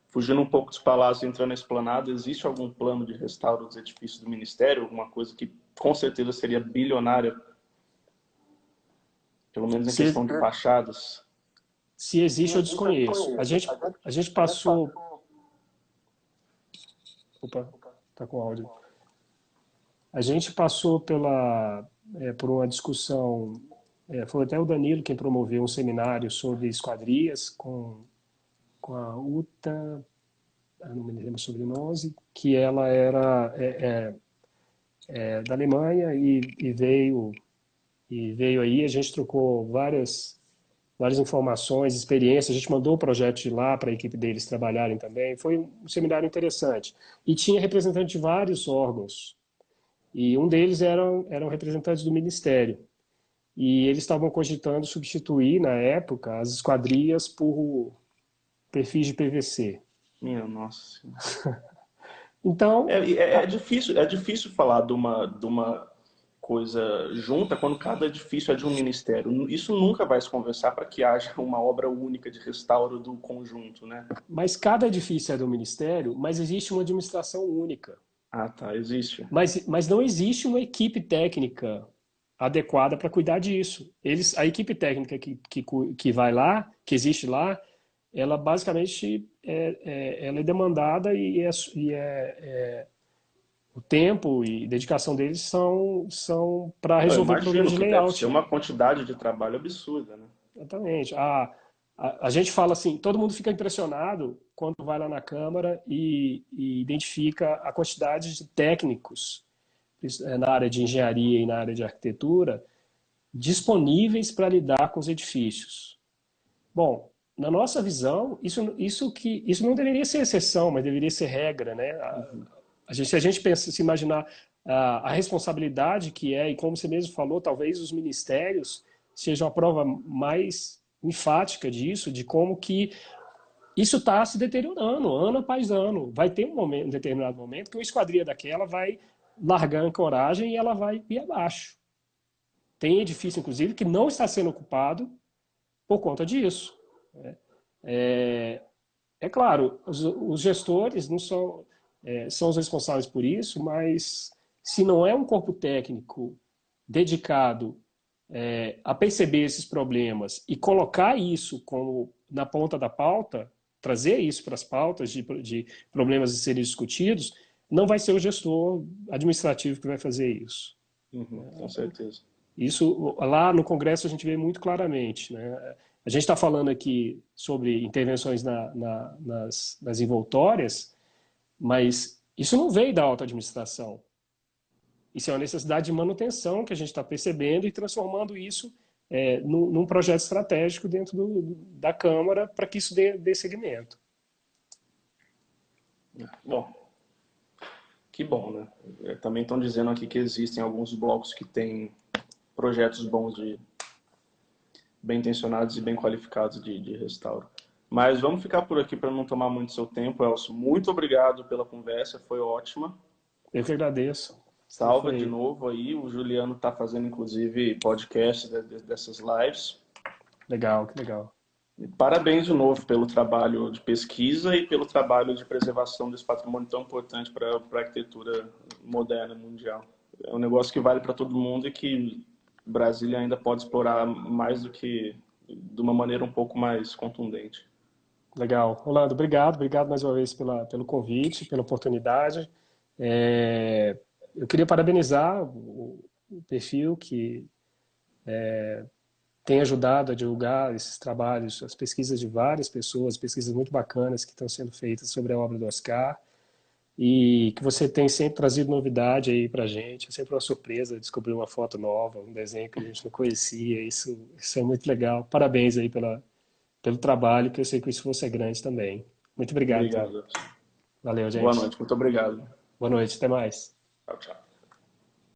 Fugindo um pouco dos palácios, entrando na esplanada, existe algum plano de restauro dos edifícios do Ministério? Alguma coisa que com certeza seria bilionária? Pelo menos em questão de fachadas? Se existe, eu desconheço. A gente passou... Opa, tá com áudio. A gente passou por uma discussão, foi até o Danilo quem promoveu um seminário sobre esquadrias com a Uta, não me lembro sobre o sobrenome, que ela era da Alemanha e veio aí, a gente trocou várias informações, experiências, a gente mandou o projeto de lá para a equipe deles trabalharem também, foi um seminário interessante. E tinha representantes de vários órgãos, e um deles eram representantes do Ministério. E eles estavam cogitando substituir, na época, as esquadrias por perfis de PVC. Minha nossa. Então... É difícil falar de uma coisa junta quando cada edifício é de um ministério. Isso nunca vai se conversar para que haja uma obra única de restauro do conjunto, né? Mas cada edifício é do ministério, mas existe uma administração única. Ah, tá, existe. Mas não existe uma equipe técnica adequada para cuidar disso. A equipe técnica que vai lá, que existe lá, ela basicamente ela é demandada e o tempo e dedicação deles são para Eu resolver problemas imagino de que deve ser layout. uma quantidade de trabalho absurda, né? Exatamente. A gente fala assim, todo mundo fica impressionado quando vai lá na Câmara e identifica a quantidade de técnicos na área de engenharia e na área de arquitetura disponíveis para lidar com os edifícios. Bom, na nossa visão, isso não deveria ser exceção, mas deveria ser regra, né? Se a gente pensa, se imaginar a responsabilidade que é, e como você mesmo falou, talvez os ministérios sejam a prova mais enfática disso, de como que isso está se deteriorando, ano após ano. Vai ter um determinado momento que uma esquadria daquela vai largar a ancoragem e ela vai ir abaixo. Tem edifício, inclusive, que não está sendo ocupado por conta disso. É, é claro, os gestores não são os responsáveis por isso, mas se não é um corpo técnico dedicado a perceber esses problemas e colocar isso como na ponta da pauta, trazer isso para as pautas de problemas a serem discutidos, não vai ser o gestor administrativo que vai fazer isso. Uhum, com certeza. Isso lá no Congresso a gente vê muito claramente, né? A gente está falando aqui sobre intervenções nas envoltórias, mas isso não veio da alta administração. Isso é uma necessidade de manutenção que a gente está percebendo e transformando isso num projeto estratégico dentro da Câmara para que isso dê seguimento. Bom, que bom, né? Também estão dizendo aqui que existem alguns blocos que têm projetos bons bem intencionados e bem qualificados de restauro. Mas vamos ficar por aqui para não tomar muito seu tempo, Elcio. Muito obrigado pela conversa, foi ótima. Eu que agradeço. Salva de Foi novo aí, o Juliano está fazendo inclusive podcast dessas lives. legal, que legal. E parabéns de novo pelo trabalho de pesquisa e pelo trabalho de preservação desse patrimônio tão importante para a arquitetura moderna mundial. É um negócio que vale para todo mundo e que Brasília ainda pode explorar mais do que de uma maneira um pouco mais contundente. Legal. Rolando, obrigado mais uma vez pelo convite, pela oportunidade. Eu queria parabenizar o perfil que tem ajudado a divulgar esses trabalhos, as pesquisas de várias pessoas, pesquisas muito bacanas que estão sendo feitas sobre a obra do Oscar, e que você tem sempre trazido novidade aí para a gente. É sempre uma surpresa descobrir uma foto nova, um desenho que a gente não conhecia. Isso é muito legal. Parabéns aí pelo trabalho, que eu sei que o esforço é grande também. Muito obrigado também. Obrigado. Valeu, Boa gente. noite, muito obrigado. Boa noite, até mais. Tchau, tchau.